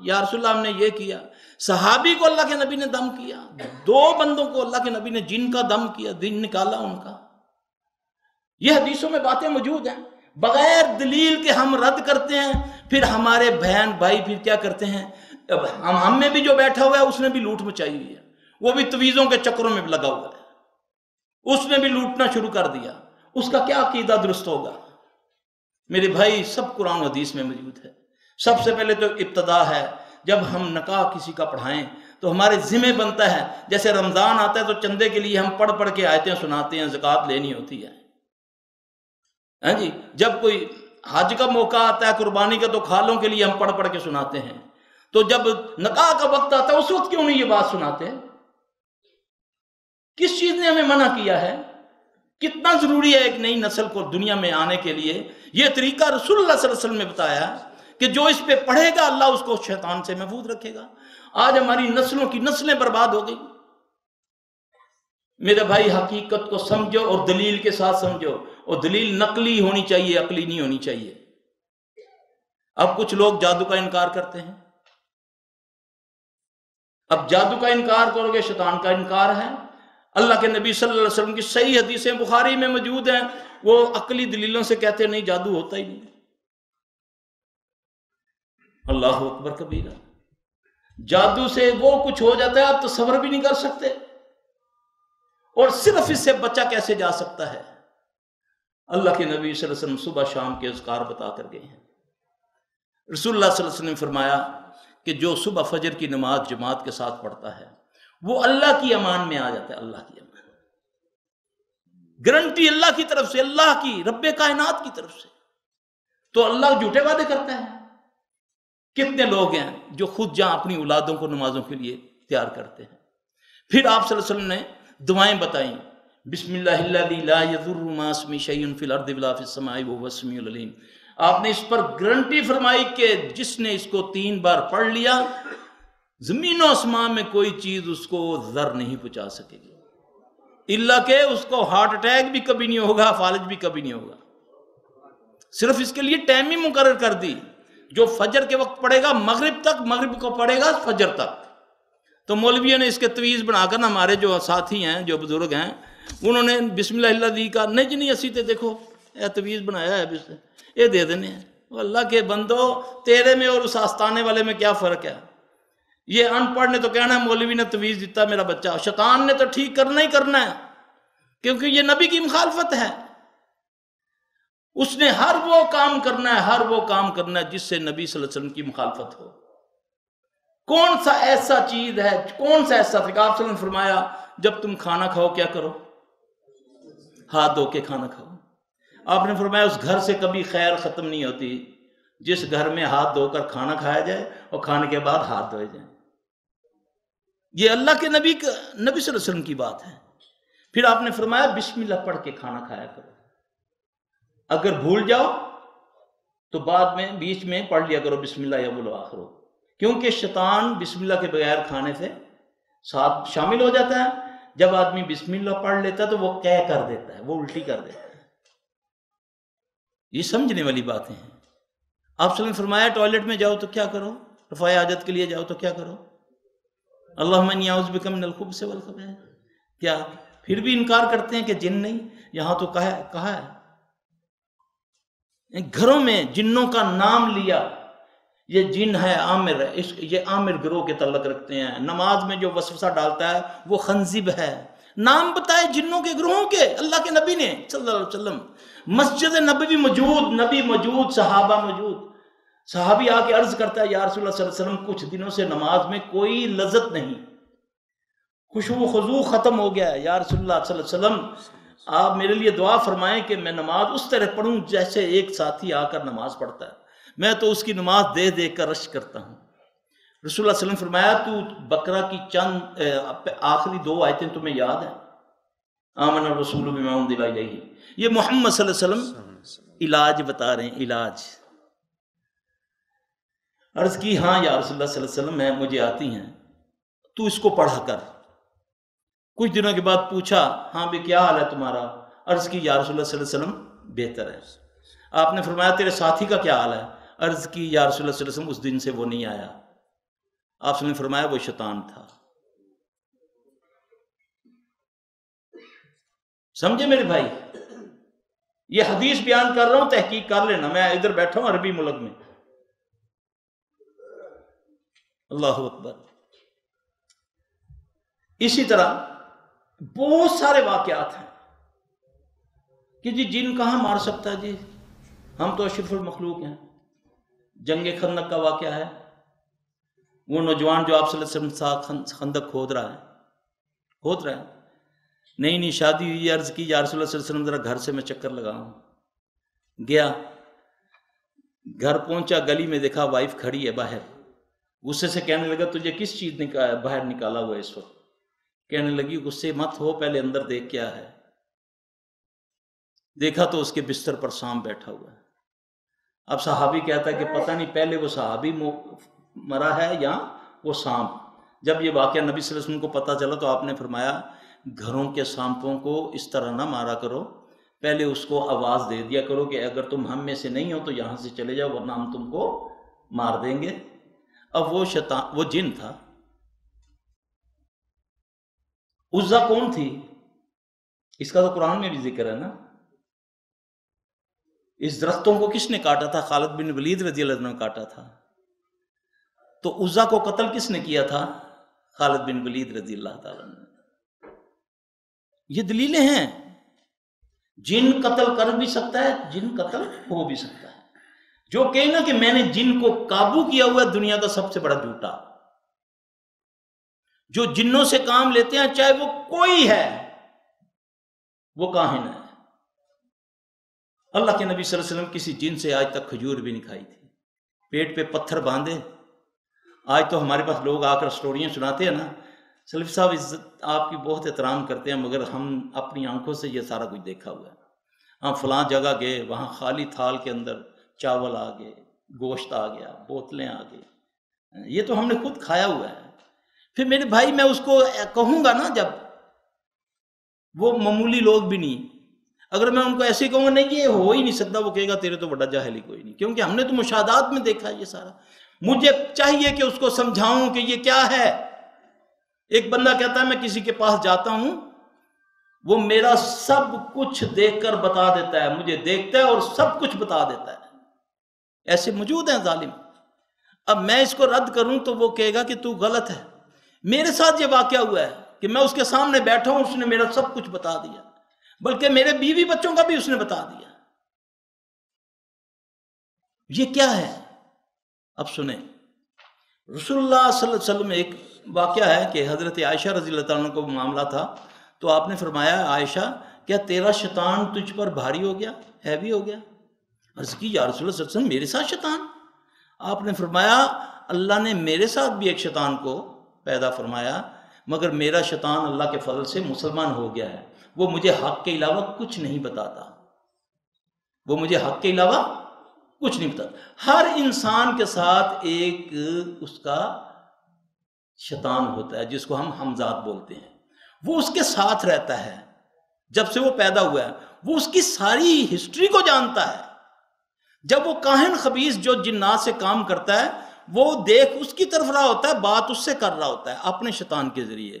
یا رسول اللہ ہم نے یہ کیا. صحابی کو اللہ کے نبی نے دم کیا, 2 بندوں کو اللہ کے نبی نے جن کا دم کیا, دن نکالا ان کا. یہ حدیثوں میں باتیں موجود ہیں. بغیر دلیل کے ہم رد کرتے ہیں, پھر ہمارے بہن بھائی پھر کیا کرتے ہیں, ہم میں بھی جو بیٹھا ہوا ہے اس نے بھی لوٹ مچائی ہوئی ہے, وہ بھی تویزوں کے چکروں میں لگا ہوا ہے, اس نے بھی لوٹنا شروع کر دیا. اس کا کیا عقیدہ درست ہوگا؟ میرے بھائی سب قرآن و حدیث میں موجود ہے. سب سے پہلے تو ابتدا ہے, جب ہم نکاح کسی کا پڑھائیں تو ہمارے ذمہ بنتا ہے, جیسے رمضان آتا ہے تو چندے کے لیے ہم پڑھ کے آیتیں سناتے ہیں, زکوٰۃ لینی ہوتی ہے. ہاں جی, جب کوئی حج کا موقع آتا ہے, قربانی کا, تو کھالوں کے لیے ہم پڑھ کے سناتے ہیں. تو جب نکاح کا وقت آتا ہے اس وقت کیوں نہیں یہ بات سناتے؟ کس چیز نے ہمیں منع کیا ہے؟ کتنا ضروری ہے ایک نئی نسل کو دنیا میں آنے کے لیے. یہ طریقہ رسول اللہ صلی اللہ علیہ وسلم نے بتایا کہ جو اس پہ پڑھے گا اللہ اس کو شیطان سے محفوظ رکھے گا. آج ہماری نسلوں کی نسلیں برباد ہو گئی. میرے بھائی حقیقت کو سمجھو اور دلیل کے ساتھ سمجھو, اور دلیل نقلی ہونی چاہیے, عقلی نہیں ہونی چاہیے. اب کچھ لوگ جادو کا انکار کرتے ہیں. اب جادو کا انکار کرو گے شیطان کا انکار ہے. اللہ کے نبی صلی اللہ علیہ وسلم کی صحیح حدیثیں بخاری میں موجود ہیں, وہ عقلی دلیلوں سے کہتے نہیں جادو ہوتا ہی نہیں. اللہ اکبر کبیرہ. جادو سے وہ کچھ ہو جاتا ہے آپ تصور بھی نہیں کر سکتے, اور صرف اس سے بچا کیسے جا سکتا ہے. اللہ کے نبی صلی اللہ علیہ وسلم صبح شام کے اذکار بتا کر گئے ہیں. رسول اللہ صلی اللہ علیہ وسلم نے فرمایا کہ جو صبح فجر کی نماز جماعت کے ساتھ پڑھتا ہے وہ اللہ کی امان میں آ جاتا ہے. اللہ کی امان, گارنٹی اللہ کی طرف سے, اللہ کی, رب کائنات کی طرف سے. تو اللہ جھوٹے وعدے کرتا ہے. کتنے لوگ ہیں جو خود جہاں اپنی اولادوں کو نمازوں کے لیے تیار کرتے ہیں. پھر آپ صلی اللہ علیہ وسلم نے دعائیں بتائیں, بسم اللہ الذی لا یضر مع اسمہ شیء فی الارض ولا فی السماء وهو السمیع العلیم. آپ نے اس پر گارنٹی فرمائی کہ جس نے اس کو 3 بار پڑھ لیا زمین و آسمان میں کوئی چیز اس کو ضر نہیں پہنچا سکے گی, الا کہ اس کو ہارٹ اٹیک بھی کبھی نہیں ہوگا, فالج بھی کبھی نہیں ہوگا. صرف اس کے لیے ٹائم ہی مقرر کر دی, جو فجر کے وقت پڑھے گا مغرب تک, مغرب کو پڑھے گا فجر تک. تو مولویوں نے اس کے تویز بنا کر, ہمارے جو ساتھی ہیں جو بزرگ ہیں انہوں نے بسم اللہ الذی کا نہیں جی نہیں اسی تے دیکھو یہ تویز بنایا ہے, یہ دے دینے ہیں. اللہ کے بندو, تیرے میں اور اس آستانے والے میں کیا فرق ہے؟ یہ ان پڑھ نے تو کہنا ہے مولوی نے تویز دیتا میرا بچہ, شیطان نے تو ٹھیک کرنا ہی کرنا ہے, کیونکہ یہ نبی کی مخالفت ہے. اس نے ہر وہ کام کرنا ہے, ہر وہ کام کرنا ہے جس سے نبی صلی اللہ علیہ وسلم کی مخالفت ہو. کون سا ایسا چیز ہے, کون سا ایسا طریقہ؟ آپ صلی اللہ علیہ وسلم نے فرمایا جب تم کھانا کھاؤ کیا کرو, ہاتھ دھو کے کھانا کھاؤ. آپ نے فرمایا اس گھر سے کبھی خیر ختم نہیں ہوتی جس گھر میں ہاتھ دھو کر کھانا کھایا جائے اور کھانے کے بعد ہاتھ دھوئے جائیں. یہ اللہ کے نبی صلی اللہ علیہ وسلم کی بات ہے. پھر آپ نے فرمایا بسم اللہ پڑھ کے کھانا کھایا کرو. اگر بھول جاؤ تو بعد میں بیچ میں پڑھ لیا کرو بسم اللہ اول و آخر, کیونکہ شیطان بسم اللہ کے بغیر کھانے سے ساتھ شامل ہو جاتا ہے. جب آدمی بسم اللہ پڑھ لیتا ہے تو وہ کہہ کر دیتا ہے, وہ الٹی کر دیتا ہے. یہ سمجھنے والی باتیں ہیں. آپ صلی اللہ علیہ وسلم نے فرمایا ٹوائلٹ میں جاؤ تو کیا کرو, رفع حاجت کے لیے جاؤ تو کیا کرو, اللہم انی اعوذ بک من الخبث والخبائث. کیا پھر بھی انکار کرتے ہیں کہ جن نہیں, یہاں تو کہا ہے. گھروں میں جنوں کا نام لیا, یہ جن ہے عامر ہے, یہ عامر گروہ کے تعلق رکھتے ہیں. نماز میں جو وسوسہ ڈالتا ہے وہ خنزب ہے. نام بتائے جنوں کے گروہوں کے, اللہ کے نبی نے صلی اللہ علیہ وسلم. مسجد نبوی موجود, نبی موجود, صحابہ موجود. صحابی آ کے عرض کرتا ہے یا رسول اللہ صلی اللہ علیہ وسلم کچھ دنوں سے نماز میں کوئی لذت نہیں, خشوع و خضوع ختم ہو گیا ہے. یا رسول اللہ صلی اللہ علیہ وسلم آپ میرے لیے دعا فرمائیں کہ میں نماز اس طرح پڑھوں جیسے ایک ساتھی آ کر نماز پڑھتا ہے, میں تو اس کی نماز دیکھ کر رشک کرتا ہوں. رسول اللہ صلی اللہ علیہ وسلم فرمایا تو بقرہ کی چند آخری 2 آیتیں تمہیں یاد ہیں, آمن الرسول بما انزل الیہ. یہ محمد صلی اللہ علیہ وسلم علاج بتا رہے ہیں, علاج. عرض کی ہاں یا رسول اللہ صلی اللہ علیہ وسلم میں مجھے آتی ہیں, تو اس کو پڑھا کر. کچھ دنوں کے بعد پوچھا ہاں بھی کیا حال ہے تمہارا, عرض کی یا رسول اللہ صلی اللہ علیہ وسلم بہتر ہے. آپ نے فرمایا تیرے ساتھی کا کیا حال ہے, عرض کی یا رسول اللہ صلی اللہ علیہ وسلم اس دن سے وہ نہیں آیا. آپ نے فرمایا وہ شیطان تھا۔ سمجھے میرے بھائی؟ یہ حدیث بیان کر رہا ہوں، تحقیق کر لینا، میں ادھر بیٹھا ہوں عربی ملک میں۔ اللہ اکبر۔ اسی طرح بہت سارے واقعات ہیں کہ جی جن کہاں مار سکتا ہے، جی ہم تو اشرف المخلوق ہیں۔ جنگ خندق کا واقعہ ہے، وہ نوجوان جو آپ صلی اللہ علیہ وسلم خندق کھود رہا ہے، نہیں شادی ہوئی، عرض کی یا رسول اللہ صلی اللہ علیہ وسلم ذرا گھر سے میں چکر لگاؤں۔ گیا، گھر پہنچا، گلی میں دیکھا وائف کھڑی ہے باہر، غصے سے کہنے لگا تجھے کس چیز نے باہر نکالا ہوا ہے اس وقت؟ کہنے لگی غصے مت ہو، پہلے اندر دیکھ کیا ہے۔ دیکھا تو اس کے بستر پر سانپ بیٹھا ہوا ہے۔ اب صحابی کہتا ہے کہ پتہ نہیں پہلے وہ صحابی مرا ہے یا وہ سانپ۔ جب یہ واقعہ نبی صلی اللہ علیہ وسلم کو پتہ چلا تو آپ نے فرمایا گھروں کے سانپوں کو اس طرح نہ مارا کرو، پہلے اس کو آواز دے دیا کرو کہ اگر تم ہم میں سے نہیں ہو تو یہاں سے چلے جاؤ ورنہ ہم تم کو مار دیں گے۔ اب وہ جن تھا۔ عزا کون تھی؟ اس کا تو قرآن میں بھی ذکر ہے نا۔ اس درختوں کو کس نے کاٹا تھا؟ خالد بن ولید رضی اللہ عنہ نے کاٹا تھا۔ تو عزا کو قتل کس نے کیا تھا؟ خالد بن ولید رضی اللہ تعالیٰ نے۔ یہ دلیلیں ہیں، جن قتل کر بھی سکتا ہے، جن قتل ہو بھی سکتا ہے۔ جو کہنا کہ میں نے جن کو قابو کیا ہوا ہے، دنیا کا سب سے بڑا جھوٹا۔ جو جنوں سے کام لیتے ہیں چاہے وہ کوئی ہے، وہ کاہن ہے۔ اللہ کے نبی صلی اللہ علیہ وسلم کسی جن سے آج تک کھجور بھی نہیں کھائی تھی، پیٹ پہ پتھر باندھے۔ آج تو ہمارے پاس لوگ آ کر سٹوریاں سناتے ہیں نا، سلفی صاحب عزت آپ کی بہت احترام کرتے ہیں مگر ہم اپنی آنکھوں سے یہ سارا کچھ دیکھا ہوا ہے۔ ہم فلاں جگہ گئے، وہاں خالی تھال کے اندر چاول آ گئے، گوشت آ گیا، بوتلیں آ گئی، یہ تو ہم نے خود کھایا ہوا ہے۔ پھر میرے بھائی میں اس کو کہوں گا نا، جب وہ معمولی لوگ بھی نہیں، اگر میں ان کو ایسے کہوں گا نہیں یہ ہو ہی نہیں سکتا، وہ کہے گا تیرے تو بڑا جاہل ہی کوئی نہیں، کیونکہ ہم نے تو مشاہدات میں دیکھا ہے یہ سارا۔ مجھے چاہیے کہ اس کو سمجھاؤں کہ یہ کیا ہے۔ ایک بندہ کہتا ہے میں کسی کے پاس جاتا ہوں، وہ میرا سب کچھ دیکھ کر بتا دیتا ہے، مجھے دیکھتا ہے اور سب کچھ بتا دیتا ہے۔ ایسے موجود ہیں ظالم۔ اب میں اس کو رد کروں تو وہ کہے گا کہ تو غلط ہے۔ میرے ساتھ یہ واقعہ ہوا ہے کہ میں اس کے سامنے بیٹھا ہوں، اس نے میرا سب کچھ بتا دیا، بلکہ میرے بیوی بچوں کا بھی اس نے بتا دیا۔ یہ کیا ہے؟ اب سنیں، رسول اللہ صلی اللہ علیہ وسلم ایک واقعہ ہے کہ حضرت عائشہ رضی اللہ تعالیٰ عنہ کو معاملہ تھا، تو آپ نے فرمایا عائشہ کیا تیرا شیطان تجھ پر بھاری ہو گیا، ہیوی ہو گیا؟ عرض کی یا رسول اللہ صلی اللہ علیہ وسلم میرے ساتھ شیطان؟ آپ نے فرمایا اللہ نے میرے ساتھ بھی ایک شیطان کو پیدا فرمایا، مگر میرا شیطان اللہ کے فضل سے مسلمان ہو گیا ہے، وہ مجھے حق کے علاوہ کچھ نہیں بتاتا، وہ مجھے حق کے علاوہ کچھ نہیں بتاتا۔ ہر انسان کے ساتھ ایک اس کا شیطان ہوتا ہے جس کو ہم حمزات بولتے ہیں، وہ اس کے ساتھ رہتا ہے جب سے وہ پیدا ہوا ہے، وہ اس کی ساری ہسٹری کو جانتا ہے۔ جب وہ کاہن خبیث جو جنات سے کام کرتا ہے وہ دیکھ اس کی طرف رہا ہوتا ہے، بات اس سے کر رہا ہوتا ہے اپنے شیطان کے ذریعے،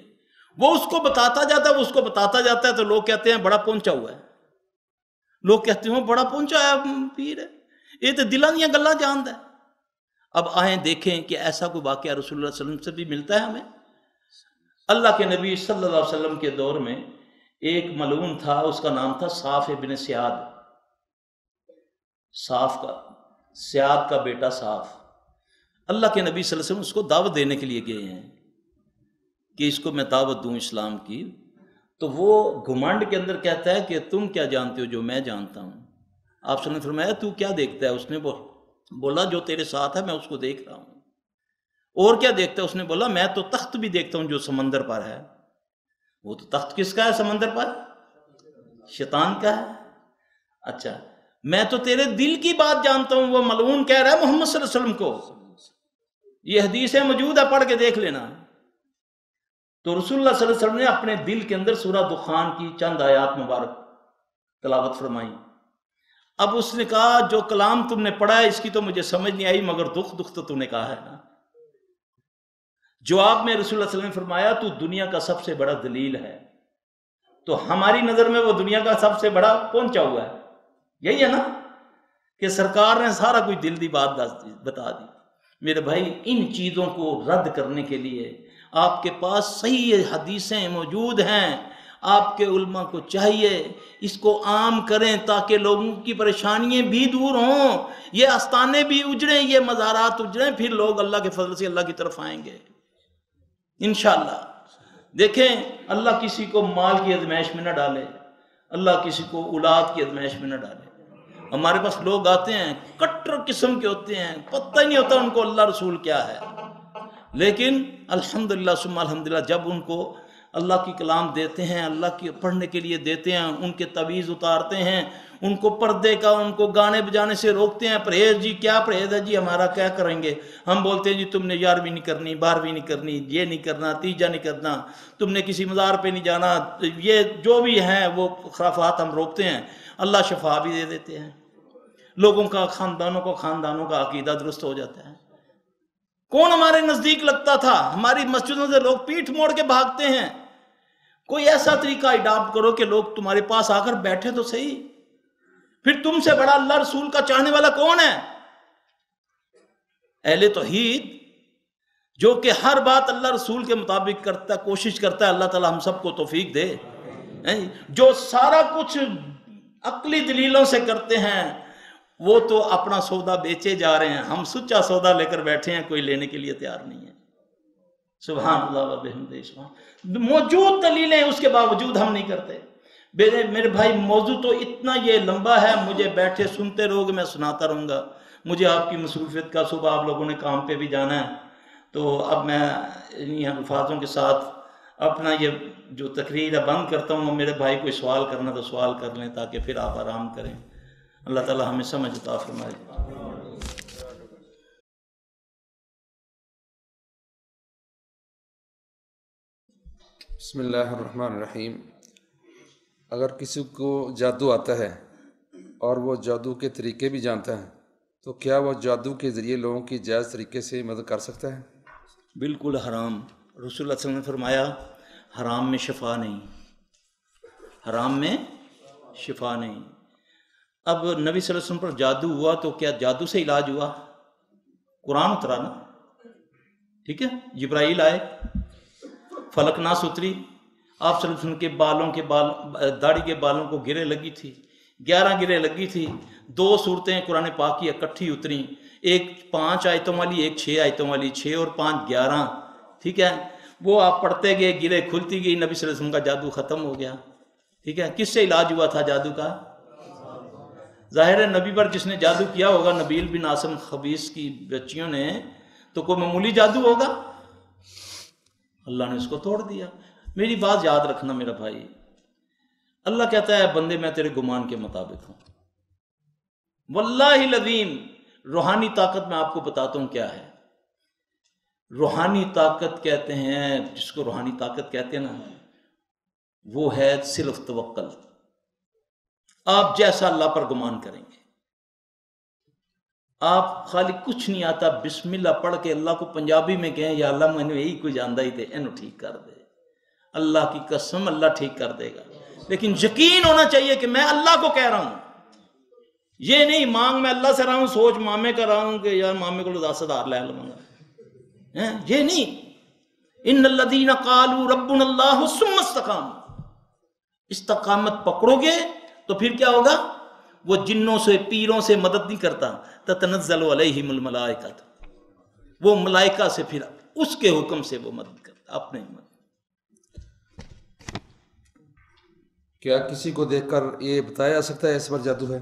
وہ اس کو بتاتا جاتا ہے، وہ اس کو بتاتا جاتا ہے، تو لوگ کہتے ہیں بڑا پہنچا ہوا ہے، لوگ کہتے ہیں بڑا پہنچا ہے پیر ہے، یہ تو دلاں دیاں گلاں جاندا ہے۔ اب آئیں دیکھیں کہ ایسا کوئی واقعہ رسول اللہ صلی اللہ علیہ وسلم سے بھی ملتا ہے ہمیں۔ اللہ کے نبی صلی اللہ علیہ وسلم کے دور میں ایک ملعون تھا، اس کا نام تھا صاف ابن سیاد، سیاد کا بیٹا صاف۔ اللہ کے نبی صلی اللہ علیہ وسلم اس کو دعوت دینے کے لیے گئے ہیں کہ اس کو میں دعوت دوں اسلام کی، تو وہ گھمنڈ کے اندر کہتا ہے کہ تم کیا جانتے ہو جو میں جانتا ہوں؟ آپ صلی اللہ علیہ وسلم نے فرمایا تو کیا دیکھتا ہے؟ اس نے بولا جو تیرے ساتھ ہے میں اس کو دیکھ رہا ہوں۔ اور کیا دیکھتا ہے؟ اس نے بولا میں تو تخت بھی دیکھتا ہوں جو سمندر پر ہے۔ وہ تو تخت کس کا ہے سمندر پر؟ شیطان کا ہے۔ اچھا میں تو تیرے دل کی بات جانتا ہوں، وہ ملعون کہہ رہا ہے محمد صلی اللہ علیہ وسلم کو، یہ حدیثیں موجود ہے پڑھ کے دیکھ لینا۔ تو رسول اللہ صلی اللہ علیہ وسلم نے اپنے دل کے اندر سورہ دخان کی چند آیات مبارک تلاوت فرمائی۔ اب اس نے کہا جو کلام تم نے پڑھا ہے اس کی تو مجھے سمجھ نہیں آئی، مگر دکھ تو تم نے کہا ہے نا۔ جواب میں رسول اللہ صلی اللہ علیہ وسلم نے فرمایا تو دنیا کا سب سے بڑا دلیل ہے. تو ہماری نظر میں وہ دنیا کا سب سے بڑا پہنچا ہوا ہے. یہی ہے نا کہ سرکار نے سارا کوئی دل دی بات بتا دی. میرے بھائی ان چیزوں کو رد کرنے کے لیے آپ کے پاس صحیح حدیثیں موجود ہیں. آپ کے علماء کو چاہیے اس کو عام کریں تاکہ لوگوں کی پریشانیاں بھی دور ہوں، یہ آستانے بھی اجڑیں، یہ مزارات اجڑیں، پھر لوگ اللہ کے فضل سے اللہ کی طرف آئیں گے انشاءاللہ. دیکھیں اللہ کسی کو مال کی ازمائش میں نہ ڈالے، اللہ کسی کو اولاد کی ازمائش میں نہ ڈالے. ہمارے پاس لوگ آتے ہیں کٹر قسم کے ہوتے ہیں، پتہ ہی نہیں ہوتا ان کو اللہ رسول کیا ہے، لیکن الحمدللہ ثم الحمدللہ جب ان کو اللہ کی کلام دیتے ہیں، اللہ کی پڑھنے کے لیے دیتے ہیں، ان کے تعویذ اتارتے ہیں، ان کو پردے کا، ان کو گانے بجانے سے روکتے ہیں. پرہیز جی کیا پرہیز ہے جی ہمارا، کیا کریں گے ہم؟ بولتے ہیں جی تم نے 11ویں نہیں کرنی، 12ویں نہیں کرنی، یہ نہیں کرنا، تیجا نہیں کرنا، تم نے کسی مزار پہ نہیں جانا، یہ جو بھی ہیں وہ خرافات ہم روکتے ہیں. اللہ شفا بھی دے دیتے ہیں. لوگوں کا خاندانوں کا عقیدہ درست ہو جاتا ہے. کون ہمارے نزدیک لگتا تھا؟ ہماری مسجدوں سے لوگ پیٹھ موڑ کے بھاگتے ہیں. کوئی ایسا طریقہ اڈاپٹ کرو کہ لوگ تمہارے پاس آ کر بیٹھے تو صحیح. پھر تم سے بڑا اللہ رسول کا چاہنے والا کون ہے؟ اہل توحید جو کہ ہر بات اللہ رسول کے مطابق کرتا، کوشش کرتا ہے. اللہ تعالی ہم سب کو توفیق دے. جو سارا کچھ عقلی دلیلوں سے کرتے ہیں وہ تو اپنا سودا بیچے جا رہے ہیں. ہم سچا سودا لے کر بیٹھے ہیں، کوئی لینے کے لیے تیار نہیں ہے. سبحان اللہ و بحمدہ سبحان. موجود دلیلیں اس کے باوجود ہم نہیں کرتے. میرے بھائی موضوع تو اتنا یہ لمبا ہے، مجھے بیٹھے سنتے رہو گے، میں سناتا رہوں گا. مجھے آپ کی مصروفیت کا، صبح آپ لوگوں نے کام پہ بھی جانا ہے، تو اب میں انہی الفاظوں کے ساتھ اپنا یہ جو تقریر ہے بند کرتا ہوں. میرے بھائی کوئی سوال کرنا تو سوال کر لیں تاکہ پھر آپ آرام کریں. اللہ تعالی ہمیں سمجھ عطا فرمائے. بسم اللہ الرحمن الرحیم. اگر کسی کو جادو آتا ہے اور وہ جادو کے طریقے بھی جانتا ہے تو کیا وہ جادو کے ذریعے لوگوں کی جائز طریقے سے مدد کر سکتا ہے؟ بالکل حرام. رسول اللہ صلی اللہ علیہ وسلم نے فرمایا حرام میں شفا نہیں، حرام میں شفا نہیں. اب نبی صلی اللہ علیہ وسلم پر جادو ہوا تو کیا جادو سے علاج ہوا؟ قرآن اترا نا، ٹھیک ہے، جبرائیل آئے، فلک ناس اتری. آپ صلی اللہ علیہ وسلم کے داڑھی کے بالوں کو گرے لگی تھی، 11 گرے لگی تھی. 2 صورتیں قرآن پاک کی اکٹھی اتری، ایک 5 آیتوں والی، ایک 6 آیتوں والی. 6 اور 5 11، ٹھیک ہے. وہ آپ پڑھتے گئے، گرے کھلتی گئی، نبی صلی اللہ علیہ وسلم کا جادو ختم ہو گیا. ٹھیک ہے. کس سے علاج ہوا تھا جادو کا؟ ظاہر ہے نبی پر جس نے جادو کیا ہوگا، نبیل بن عاصم خبیث کی بچیوں نے، تو کوئی معمولی جادو ہوگا؟ اللہ نے اس کو توڑ دیا. میری بات یاد رکھنا میرا بھائی، اللہ کہتا ہے بندے میں تیرے گمان کے مطابق ہوں. واللہ العظیم روحانی طاقت میں آپ کو بتاتا ہوں کیا ہے. روحانی طاقت کہتے ہیں، جس کو روحانی طاقت کہتے ہیں نا، وہ ہے صرف توکل. آپ جیسا اللہ پر گمان کریں گے، آپ خالی کچھ نہیں آتا، بسم اللہ پڑھ کے اللہ کو پنجابی میں کہیں یا اللہ میں نے یہی کوئی جاندہ ہی تھے، اینو ٹھیک کر دے. اللہ کی قسم اللہ ٹھیک کر دے گا. لیکن یقین ہونا چاہیے کہ میں اللہ کو کہہ رہا ہوں. یہ نہیں مانگ میں اللہ سے رہا ہوں، سوچ مامے کا رہا ہوں کہ یار مامے کو 10,000 لے لوں. یہ نہیں. ان الذین قالوا ربنا اللہ ثم استقاموا. استقامت پکڑو گے تو پھر کیا ہوگا؟ وہ جنوں سے پیروں سے مدد نہیں کرتا. تتنزل علیہم الملائکۃ، وہ ملائکہ سے پھر اس کے حکم سے وہ مدد کرتا، اپنے مدد. کیا کسی کو دیکھ کر یہ بتایا جا سکتا ہے اس پر جادو ہے؟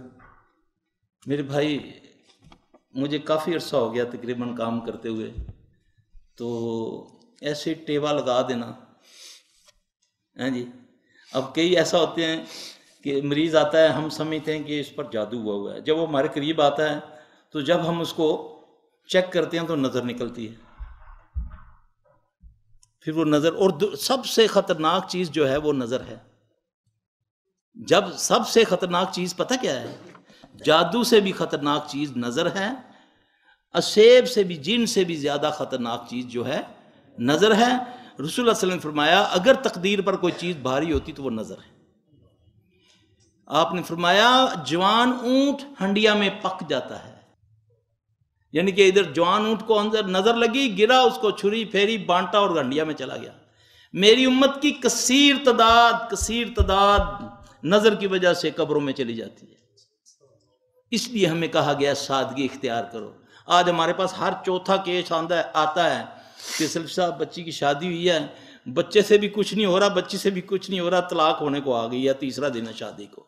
میرے بھائی مجھے کافی عرصہ ہو گیا تقریباً کام کرتے ہوئے، تو ایسے ٹیوا لگا دینا. جی اب کئی ایسا ہوتے ہیں کہ مریض آتا ہے، ہم سمجھتے ہیں کہ اس پر جادو ہوا ہے. جب وہ ہمارے قریب آتا ہے تو جب ہم اس کو چیک کرتے ہیں تو نظر نکلتی ہے. پھر وہ نظر، اور سب سے خطرناک چیز جو ہے وہ نظر ہے. جب سب سے خطرناک چیز پتہ کیا ہے؟ جادو سے بھی خطرناک چیز نظر ہے. اسیب سے بھی، جن سے بھی زیادہ خطرناک چیز جو ہے نظر ہے۔ رسول اللہ صلی اللہ علیہ وسلم نے فرمایا اگر تقدیر پر کوئی چیز بھاری ہوتی تو وہ نظر ہے۔ آپ نے فرمایا جوان اونٹ ہنڈیا میں پک جاتا ہے، یعنی کہ ادھر جوان اونٹ کو اندر نظر لگی، گرا، اس کو چھری پھیری، بانٹا اور ہنڈیا میں چلا گیا۔ میری امت کی کثیر تعداد نظر کی وجہ سے قبروں میں چلی جاتی ہے۔ اس لیے ہمیں کہا گیا سادگی اختیار کرو۔ آج ہمارے پاس ہر چوتھا کیس آتا ہے کہ سلفی صاحب بچی کی شادی ہوئی ہے، بچے سے بھی کچھ نہیں ہو رہا، بچی سے بھی کچھ نہیں ہو رہا، طلاق ہونے کو آ گئی ہے، تیسرا دن ہے شادی کو،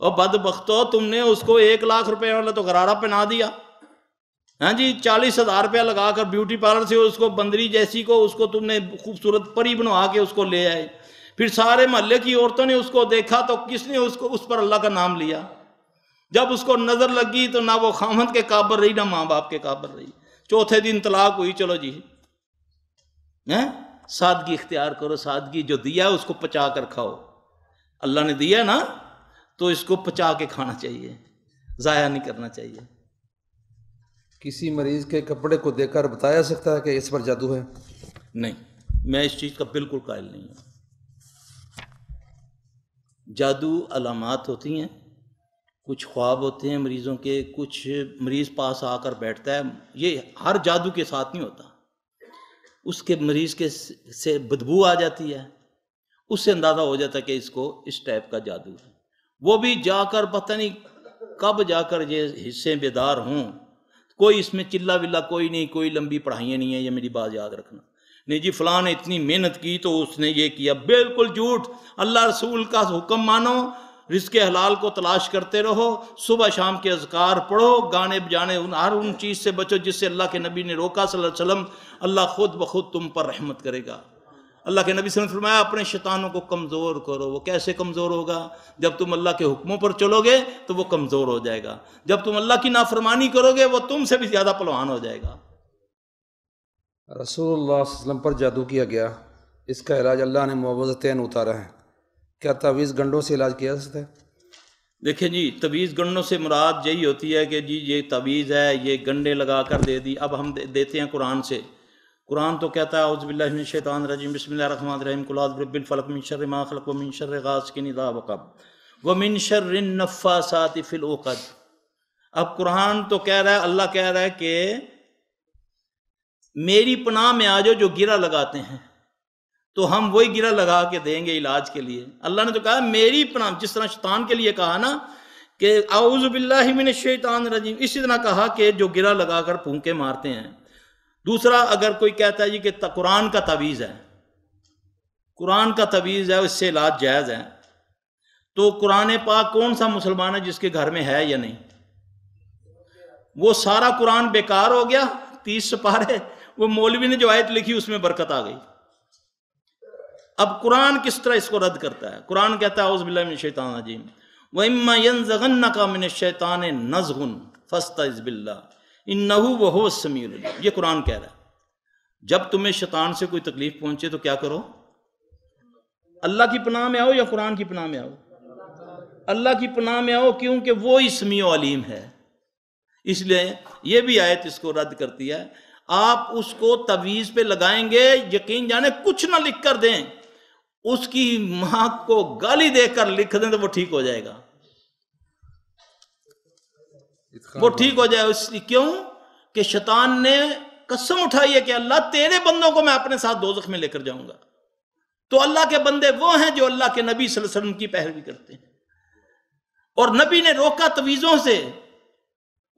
اور بدبختو تم نے اس کو 1,00,000 روپے والا تو غرارہ پہنا دیا، ہاں جی، 40,000 روپیہ لگا کر بیوٹی پارلر سے اس کو بندری جیسی کو اس کو تم نے خوبصورت پری بنوا کے اس کو لے آئے، پھر سارے محلے کی عورتوں نے اس کو دیکھا تو کس نے اس پر اللہ کا نام لیا؟ جب اس کو نظر لگی تو نہ وہ خامند کے قابل رہی نہ ماں باپ کے قابل رہی، چوتھے دن طلاق ہوئی، چلو جی۔ سادگی اختیار کرو، سادگی جو دیا ہے اس کو پچا کر کھاؤ، اللہ نے دیا نا تو اس کو پچا کے کھانا چاہیے، ضائع نہیں کرنا چاہیے۔ کسی مریض کے کپڑے کو دیکھ کر بتایا سکتا ہے کہ اس پر جادو ہے؟ نہیں، میں اس چیز کا بالکل قائل نہیں ہوں۔ جادو علامات ہوتی ہیں، کچھ خواب ہوتے ہیں مریضوں کے، کچھ مریض پاس آ کر بیٹھتا ہے، یہ ہر جادو کے ساتھ نہیں ہوتا، اس کے مریض کے سے بدبو آ جاتی ہے، اس سے اندازہ ہو جاتا ہے کہ اس کو اس ٹائپ کا جادو ہے۔ وہ بھی جا کر پتہ نہیں کب جا کر یہ حصے بیدار ہوں، کوئی اس میں چلا ولا کوئی نہیں، کوئی لمبی پڑھائیاں نہیں ہیں، یہ میری بات یاد رکھنا، نہیں جی فلاں نے اتنی محنت کی تو اس نے یہ کیا، بالکل جھوٹ۔ اللہ رسول کا حکم مانو، رزق حلال کو تلاش کرتے رہو، صبح شام کے اذکار پڑھو، گانے بجانے ہر ان چیز سے بچو جس سے اللہ کے نبی نے روکا صلی اللہ علیہ وسلم، اللہ خود بخود تم پر رحمت کرے گا۔ اللہ کے نبی صلی اللہ علیہ وسلم نے فرمایا اپنے شیطانوں کو کمزور کرو۔ وہ کیسے کمزور ہوگا؟ جب تم اللہ کے حکموں پر چلو گے تو وہ کمزور ہو جائے گا، جب تم اللہ کی نافرمانی کرو گے وہ تم سے بھی زیادہ پلوان ہو جائے گا۔ رسول اللہ صلی اللہ علیہ وسلم پر جادو کیا گیا، اس کا علاج اللہ نے معوذتین اتارا ہے، کیا تعویذ گنڈوں سے علاج کیا جا سکتا ہے؟ دیکھیں جی، تعویذ گنڈوں سے مراد یہی ہوتی ہے کہ جی یہ تعویذ ہے، یہ گنڈے لگا کر دے دی۔ اب ہم دیتے ہیں قرآن سے، قرآن تو کہتا ہے اعوذ باللہ من الشیطان الرجیم بسم اللہ الرحمن الرحیم قل اعوذ برب الفلق من شر ما خلق ومن شر غاسق اذا وقب ومن شر النفاثات فی العقد۔ اب قرآن تو کہہ رہا ہے، اللہ کہہ رہا ہے کہ میری پناہ میں آ جاؤ جو گرہ لگاتے ہیں، تو ہم وہی گرہ لگا کے دیں گے علاج کے لیے۔ اللہ نے تو کہا میری پناہ، جس طرح شیطان کے لیے کہا نا کہ اعوذ باللہ من الشیطان الرجیم، اسی طرح کہا کہ جو گرہ لگا کر پھونکے مارتے ہیں۔ دوسرا، اگر کوئی کہتا ہے جی کہ قرآن کا تعویذ ہے، قرآن کا تعویذ ہے، اس سے علاج جائز ہے، تو قرآن پاک کون سا مسلمان ہے جس کے گھر میں ہے یا نہیں؟ وہ سارا قرآن بیکار ہو گیا، 30 سپارے، وہ مولوی نے جو آیت لکھی اس میں برکت آ گئی۔ اب قرآن کس طرح اس کو رد کرتا ہے؟ قرآن کہتا ہے اعوذ باللہ من الشیطان الرجیم وَإِمَّا يَنزَغَنَّكَ مِنَ الشَّيْطَانِ نَزْغٌ فَاسْتَعِذْ بِاللَّهِ إِنَّهُ وَهُوَ السَّمِيعُ الْعَلِيمُ۔ یہ قرآن کہہ رہا ہے جب تمہیں شیطان سے کوئی تکلیف پہنچے تو کیا کرو؟ اللہ کی پناہ میں آؤ یا قرآن کی پناہ میں آؤ؟ اللہ کی پناہ میں آؤ، کیونکہ وہ ہی سمیع و علیم ہے۔ اس لیے یہ بھی آیت اس کو رد کرتی ہے۔ آپ اس کو تعویذ پہ لگائیں گے، یقین جانے کچھ نہ لکھ کر دیں، اس کی ماں کو گالی دے کر لکھ دیں تو وہ ٹھیک ہو جائے گا، وہ ٹھیک ہو جائے گا۔ اس لیے کیوں کہ شیطان نے قسم اٹھائی ہے کہ اللہ تیرے بندوں کو میں اپنے ساتھ دوزخ میں لے کر جاؤں گا۔ تو اللہ کے بندے وہ ہیں جو اللہ کے نبی صلی اللہ علیہ وسلم کی پیروی کرتے ہیں، اور نبی نے روکا تعویذوں سے۔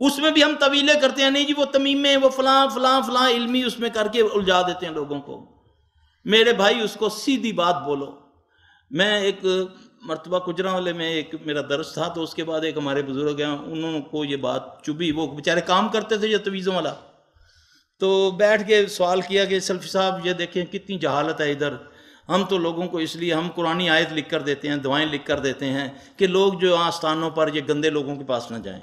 اس میں بھی ہم طویلیں کرتے ہیں، نہیں جی وہ تمیمیں، وہ فلاں فلاں فلاں علمی اس میں کر کے الجھا دیتے ہیں لوگوں کو۔ میرے بھائی اس کو سیدھی بات بولو۔ میں ایک مرتبہ گجرانوالے میں ایک میرا درس تھا، تو اس کے بعد ایک ہمارے بزرگ ہیں، انہوں کو یہ بات چبھی، وہ بیچارے کام کرتے تھے یہ تعویذوں والا، تو بیٹھ کے سوال کیا کہ سلفی صاحب یہ دیکھیں کتنی جہالت ہے ادھر، ہم تو لوگوں کو اس لیے ہم قرآنی آیت لکھ کر دیتے ہیں، دعائیں لکھ کر دیتے ہیں کہ لوگ جو آستانوں پر یہ گندے لوگوں کے پاس نہ جائیں۔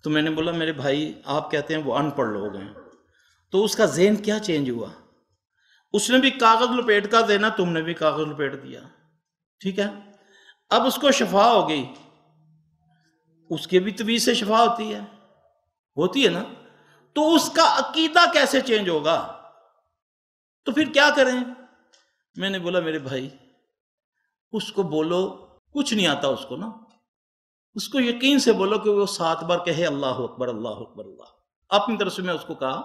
تو میں نے بولا میرے بھائی آپ کہتے ہیں وہ ان پڑھ لوگ ہیں، تو اس کا ذہن کیا چینج ہوا؟ اس نے بھی کاغذ لپیٹ کر دینا، تم نے بھی کاغذ لپیٹ دیا، ٹھیک ہے۔ اب اس کو شفا ہو گئی، اس کے بھی تعویذ سے شفا ہوتی ہے نا، تو اس کا عقیدہ کیسے چینج ہوگا؟ تو پھر کیا کریں؟ میں نے بولا میرے بھائی اس کو بولو، کچھ نہیں آتا اس کو نا، اس کو یقین سے بولو کہ وہ 7 بار کہے اللہ اکبر اللہ اکبر اللہ، اپنی طرف سے میں اس کو کہا،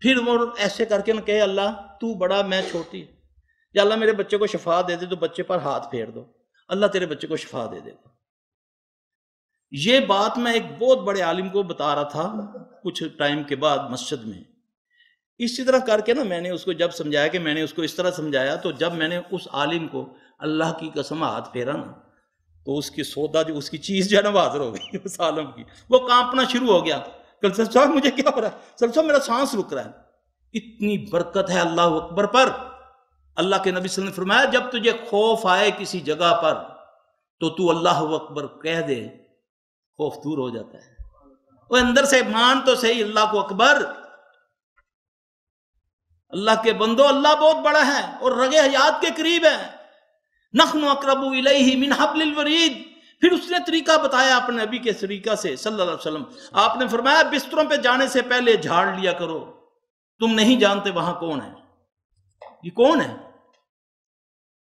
پھر وہ ایسے کر کے نہ کہے اللہ تو بڑا میں چھوٹی، یا اللہ میرے بچے کو شفا دے دے، تو بچے پر ہاتھ پھیر دو، اللہ تیرے بچے کو شفا دے دے گا۔ یہ بات میں ایک بہت بڑے عالم کو بتا رہا تھا کچھ ٹائم کے بعد مسجد میں، اسی طرح کر کے نا میں نے اس کو جب سمجھایا کہ میں نے اس کو اس طرح سمجھایا، تو جب میں نے اس عالم کو اللہ کی قسم ہاتھ پھیرا نا، تو اس کی سودا جو اس کی چیز جو ہے نا وہ حاضر ہو گئی اس عالم کی، وہ کانپنا شروع ہو گیا، کہ سر صاحب مجھے کیا ہو رہا ہے، سر صاحب میرا سانس رک رہا ہے۔ اتنی برکت ہے اللہ اکبر پر۔ اللہ کے نبی صلی اللہ علیہ وسلم نے فرمایا جب تجھے خوف آئے کسی جگہ پر تو تو اللہ اکبر کہہ دے، خوف دور ہو جاتا ہے۔ وہ اندر سے مان تو صحیح اللہ کو اکبر۔ اللہ کے بندو اللہ بہت بڑا ہے اور رگے حیات کے قریب ہے۔ نحن اقرب الیہ من حبل الورید۔ پھر اس نے طریقہ بتایا اپنے نبی کے طریقہ سے صلی اللہ علیہ وسلم۔ آپ نے فرمایا بستروں پہ جانے سے پہلے جھاڑ لیا کرو، تم نہیں جانتے وہاں کون ہے۔ یہ کون ہے؟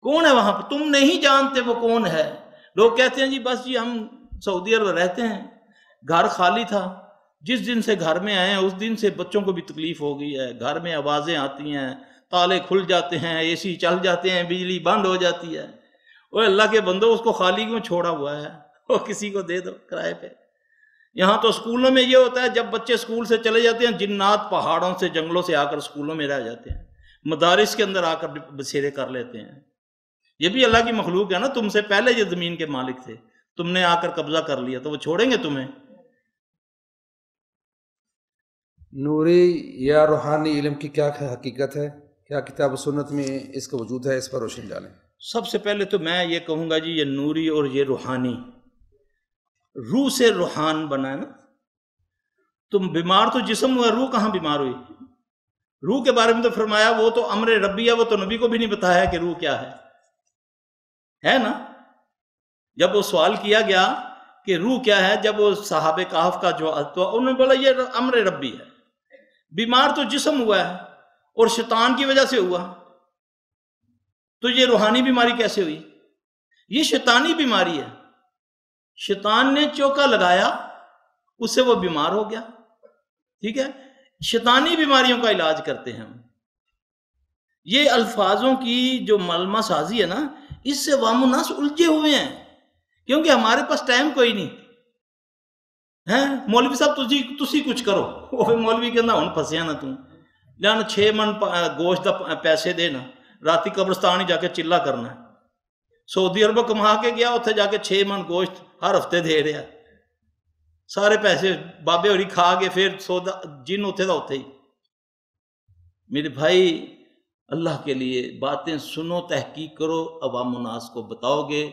کون ہے وہاں پہ؟ تم نہیں جانتے وہ کون ہے۔ لوگ کہتے ہیں جی بس جی ہم سعودی عرب رہتے ہیں، گھر خالی تھا، جس دن سے گھر میں آئے ہیں اس دن سے بچوں کو بھی تکلیف ہو گئی ہے، گھر میں آوازیں آتی ہیں، تالے کھل جاتے ہیں، اے سی چل جاتے ہیں، بجلی بند ہو جاتی ہے۔ وہ اللہ کے بندو اس کو خالی کیوں چھوڑا ہوا ہے؟ وہ کسی کو دے دو کرائے پہ۔ یہاں تو اسکولوں میں یہ ہوتا ہے جب بچے اسکول سے چلے جاتے ہیں جنات پہاڑوں سے جنگلوں سے آ کر اسکولوں میں رہ جاتے ہیں، مدارس کے اندر آ کر بسیرے کر لیتے ہیں۔ یہ بھی اللہ کی مخلوق ہے نا، تم سے پہلے یہ زمین کے مالک تھے، تم نے آ کر قبضہ کر لیا تو وہ چھوڑیں گے تمہیں؟ نوری یا روحانی علم کی کیا حقیقت ہے؟ کیا کتاب و سنت میں اس کا وجود ہے؟ اس پر روشنی ڈالیں۔ سب سے پہلے تو میں یہ کہوں گا جی یہ نوری اور یہ روحانی، روح سے روحان بنا ہے نا۔ تم بیمار تو جسم ہوا، روح کہاں بیمار ہوئی؟ روح کے بارے میں تو فرمایا وہ تو امر ربی ہے، وہ تو نبی کو بھی نہیں بتایا کہ روح کیا ہے نا۔ جب وہ سوال کیا گیا کہ روح کیا ہے، جب وہ صحابہ کہف کا جو تو انہوں نے بولا یہ امر ربی ہے۔ بیمار تو جسم ہوا ہے اور شیطان کی وجہ سے ہوا، تو یہ روحانی بیماری کیسے ہوئی؟ یہ شیطانی بیماری ہے، شیطان نے چوکا لگایا اس سے وہ بیمار ہو گیا، ٹھیک ہے۔ شیطانی بیماریوں کا علاج کرتے ہیں ہم۔ یہ الفاظوں کی جو ملمہ سازی ہے نا، اس سے عوام الناس الجھے ہوئے ہیں، کیونکہ ہمارے پاس ٹائم کوئی نہیں ہے۔ مولوی صاحب تسی کچھ کرو، وہ مولوی کہنا ہن پھسیا نا تو جان 6 من گوشت دا پیسے دینا، راتی قبرستان ہی جا کے چلا کرنا ہے۔ سعودی عرب کما کے گیا، اتنے جا کے 6 من گوشت ہر ہفتے دے رہا، سارے پیسے بابے ہوری کھا کے پھر سودا جن اتنے دا اتنے ہی۔ میرے بھائی اللہ کے لیے باتیں سنو، تحقیق کرو، عوام الناس کو بتاؤ گے۔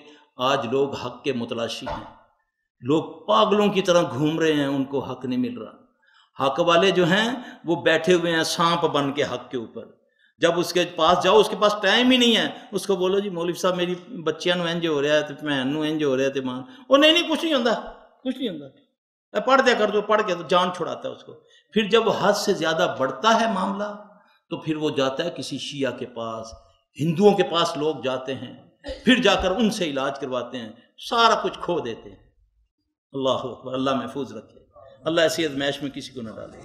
آج لوگ حق کے متلاشی ہیں، لوگ پاگلوں کی طرح گھوم رہے ہیں، ان کو حق نہیں مل رہا۔ حق والے جو ہیں وہ بیٹھے ہوئے ہیں سانپ بن کے حق کے اوپر۔ جب اس کے پاس جاؤ اس کے پاس ٹائم ہی نہیں ہے، اس کو بولو جی مولوی صاحب میری بچیاں نو انج ہو رہا ہے، تو بہن نو انج ہو رہا ہے، تو ماں وہ نہیں کچھ نہیں ہوتا، کچھ نہیں ہوتا، پڑھ دیا کر دو، پڑھ کے تو جان چھڑاتا ہے اس کو۔ پھر جب وہ حد سے زیادہ بڑھتا ہے معاملہ تو پھر وہ جاتا ہے کسی شیعہ کے پاس، ہندوؤں کے پاس لوگ جاتے ہیں، پھر جا کر ان سے علاج کرواتے ہیں، سارا کچھ کھو دیتے ہیں۔ اللہ اکبر، اللہ محفوظ رکھے، اللہ ایسی ازمائش میں کسی کو نہ ڈالے۔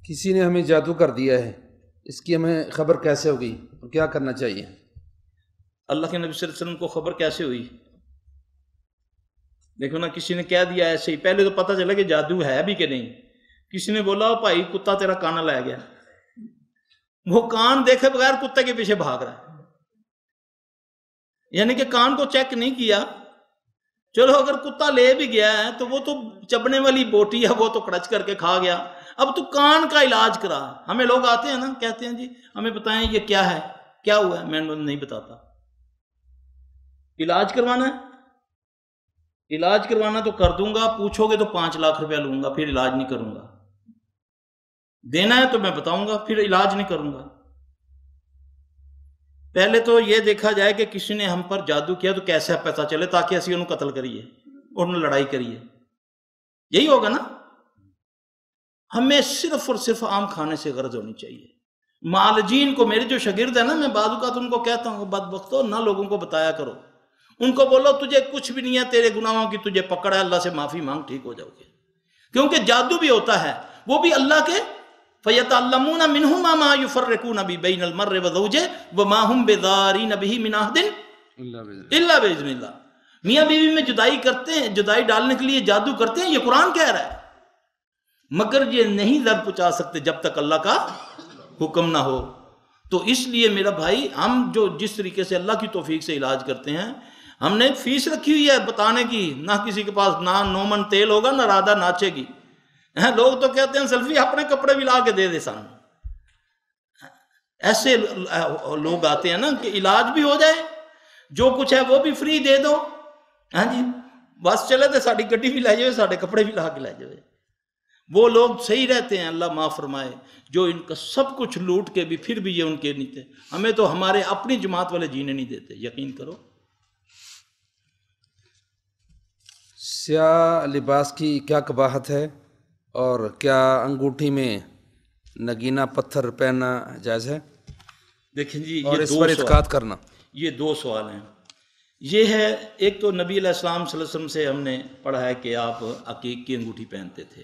کسی نے ہمیں جادو کر دیا ہے، اس کی ہمیں خبر کیسے ہوگی اور کیا کرنا چاہیے؟ اللہ کے نبی صلی اللہ علیہ وسلم کو خبر کیسے ہوئی؟ دیکھو نا، کسی نے کہہ دیا ایسے ہی، پہلے تو پتہ چلا کہ جادو ہے بھی کہ نہیں۔ کسی نے بولا بھائی کتا تیرا کانا لے گیا، وہ کان دیکھے بغیر کتے کے پیچھے بھاگ رہا ہے، یعنی کہ کان کو چیک نہیں کیا۔ چلو اگر کتا لے بھی گیا ہے تو وہ تو چبنے والی بوٹی ہے، وہ تو کڑچ کر کے کھا گیا، اب تو کان کا علاج کرا۔ ہمیں لوگ آتے ہیں نا، کہتے ہیں جی ہمیں بتائیں یہ کیا ہے، کیا ہوا ہے، میں نہیں بتاتا۔ علاج کروانا ہے، علاج کروانا تو کر دوں گا، پوچھو گے تو 5 لاکھ روپیہ لوں گا، پھر علاج نہیں کروں گا۔ دینا ہے تو میں بتاؤں گا، پھر علاج نہیں کروں گا۔ پہلے تو یہ دیکھا جائے کہ کسی نے ہم پر جادو کیا تو کیسے پتہ چلے، تاکہ اسی انہوں قتل کریے، انہوں لڑائی کریے، یہی ہوگا نا۔ ہمیں صرف اور صرف عام کھانے سے غرض ہونی چاہیے۔ معالجین کو، میرے جو شاگرد ہیں نا، میں بعض اوقات ان کو کہتا ہوں بدبختو نہ لوگوں کو بتایا کرو، ان کو بولو تجھے کچھ بھی نہیں ہے، تیرے گناہوں کی تجھے پکڑ ہے، اللہ سے معافی مانگ ٹھیک ہو جاؤ گے، کیونکہ جادو بھی ہوتا ہے، وہ بھی اللہ کے فَيَتَعَلَّمُونَ مِنْهُمَا مَا يُفَرِّقُونَ بِبَيْنَ الْمَرِّ وَزَوْجِهِ وَمَا هُمْ بِضَارِّينَ بِهِ مِنْ أَحَدٍ إِلَّا بِإِذْنِ اللَّهِ۔ میاں بیوی میں جدائی کرتے ہیں، جدائی ڈالنے کے لیے جادو کرتے ہیں، یہ قرآن کہہ رہا ہے، مگر یہ نہیں در پہنچا سکتے جب تک اللہ کا حکم نہ ہو۔ تو اس لیے میرا بھائی، ہم جو جس طریقے سے اللہ کی توفیق سے علاج کرتے ہیں، ہم نے فیس رکھی ہوئی ہے بتانے کی، نہ کسی کے پاس نہ 9 من تیل ہوگا، نہ رادہ ناچے گی۔ لوگ تو کہتے ہیں سیلفی اپنے کپڑے بھی لا کے دے دے سامنے، ایسے لوگ آتے ہیں نا کہ علاج بھی ہو جائے، جو کچھ ہے وہ بھی فری دے دو، ہاں جی بس چلے تو ساری گڈی بھی لے جائے، سارے کپڑے بھی لا کے لے جائے۔ وہ لوگ صحیح رہتے ہیں، اللہ معاف فرمائے، جو ان کا سب کچھ لوٹ کے بھی پھر بھی یہ ان کے نہیں تھے۔ ہمیں تو ہمارے اپنی جماعت والے جینے نہیں دیتے، یقین کرو۔ سیاہ لباس کی کیا قباحت ہے، اور کیا انگوٹھی میں نگینہ پتھر پہننا جائز ہے؟ دیکھیں جی، اور یہ اس دو پر سوال، اعتقاد کرنا؟ یہ 2 سوال ہیں۔ یہ ہے، ایک تو نبی علیہ السلام صلی اللہ علیہ وسلم سے ہم نے پڑھا ہے کہ آپ عقیق کی انگوٹھی پہنتے تھے،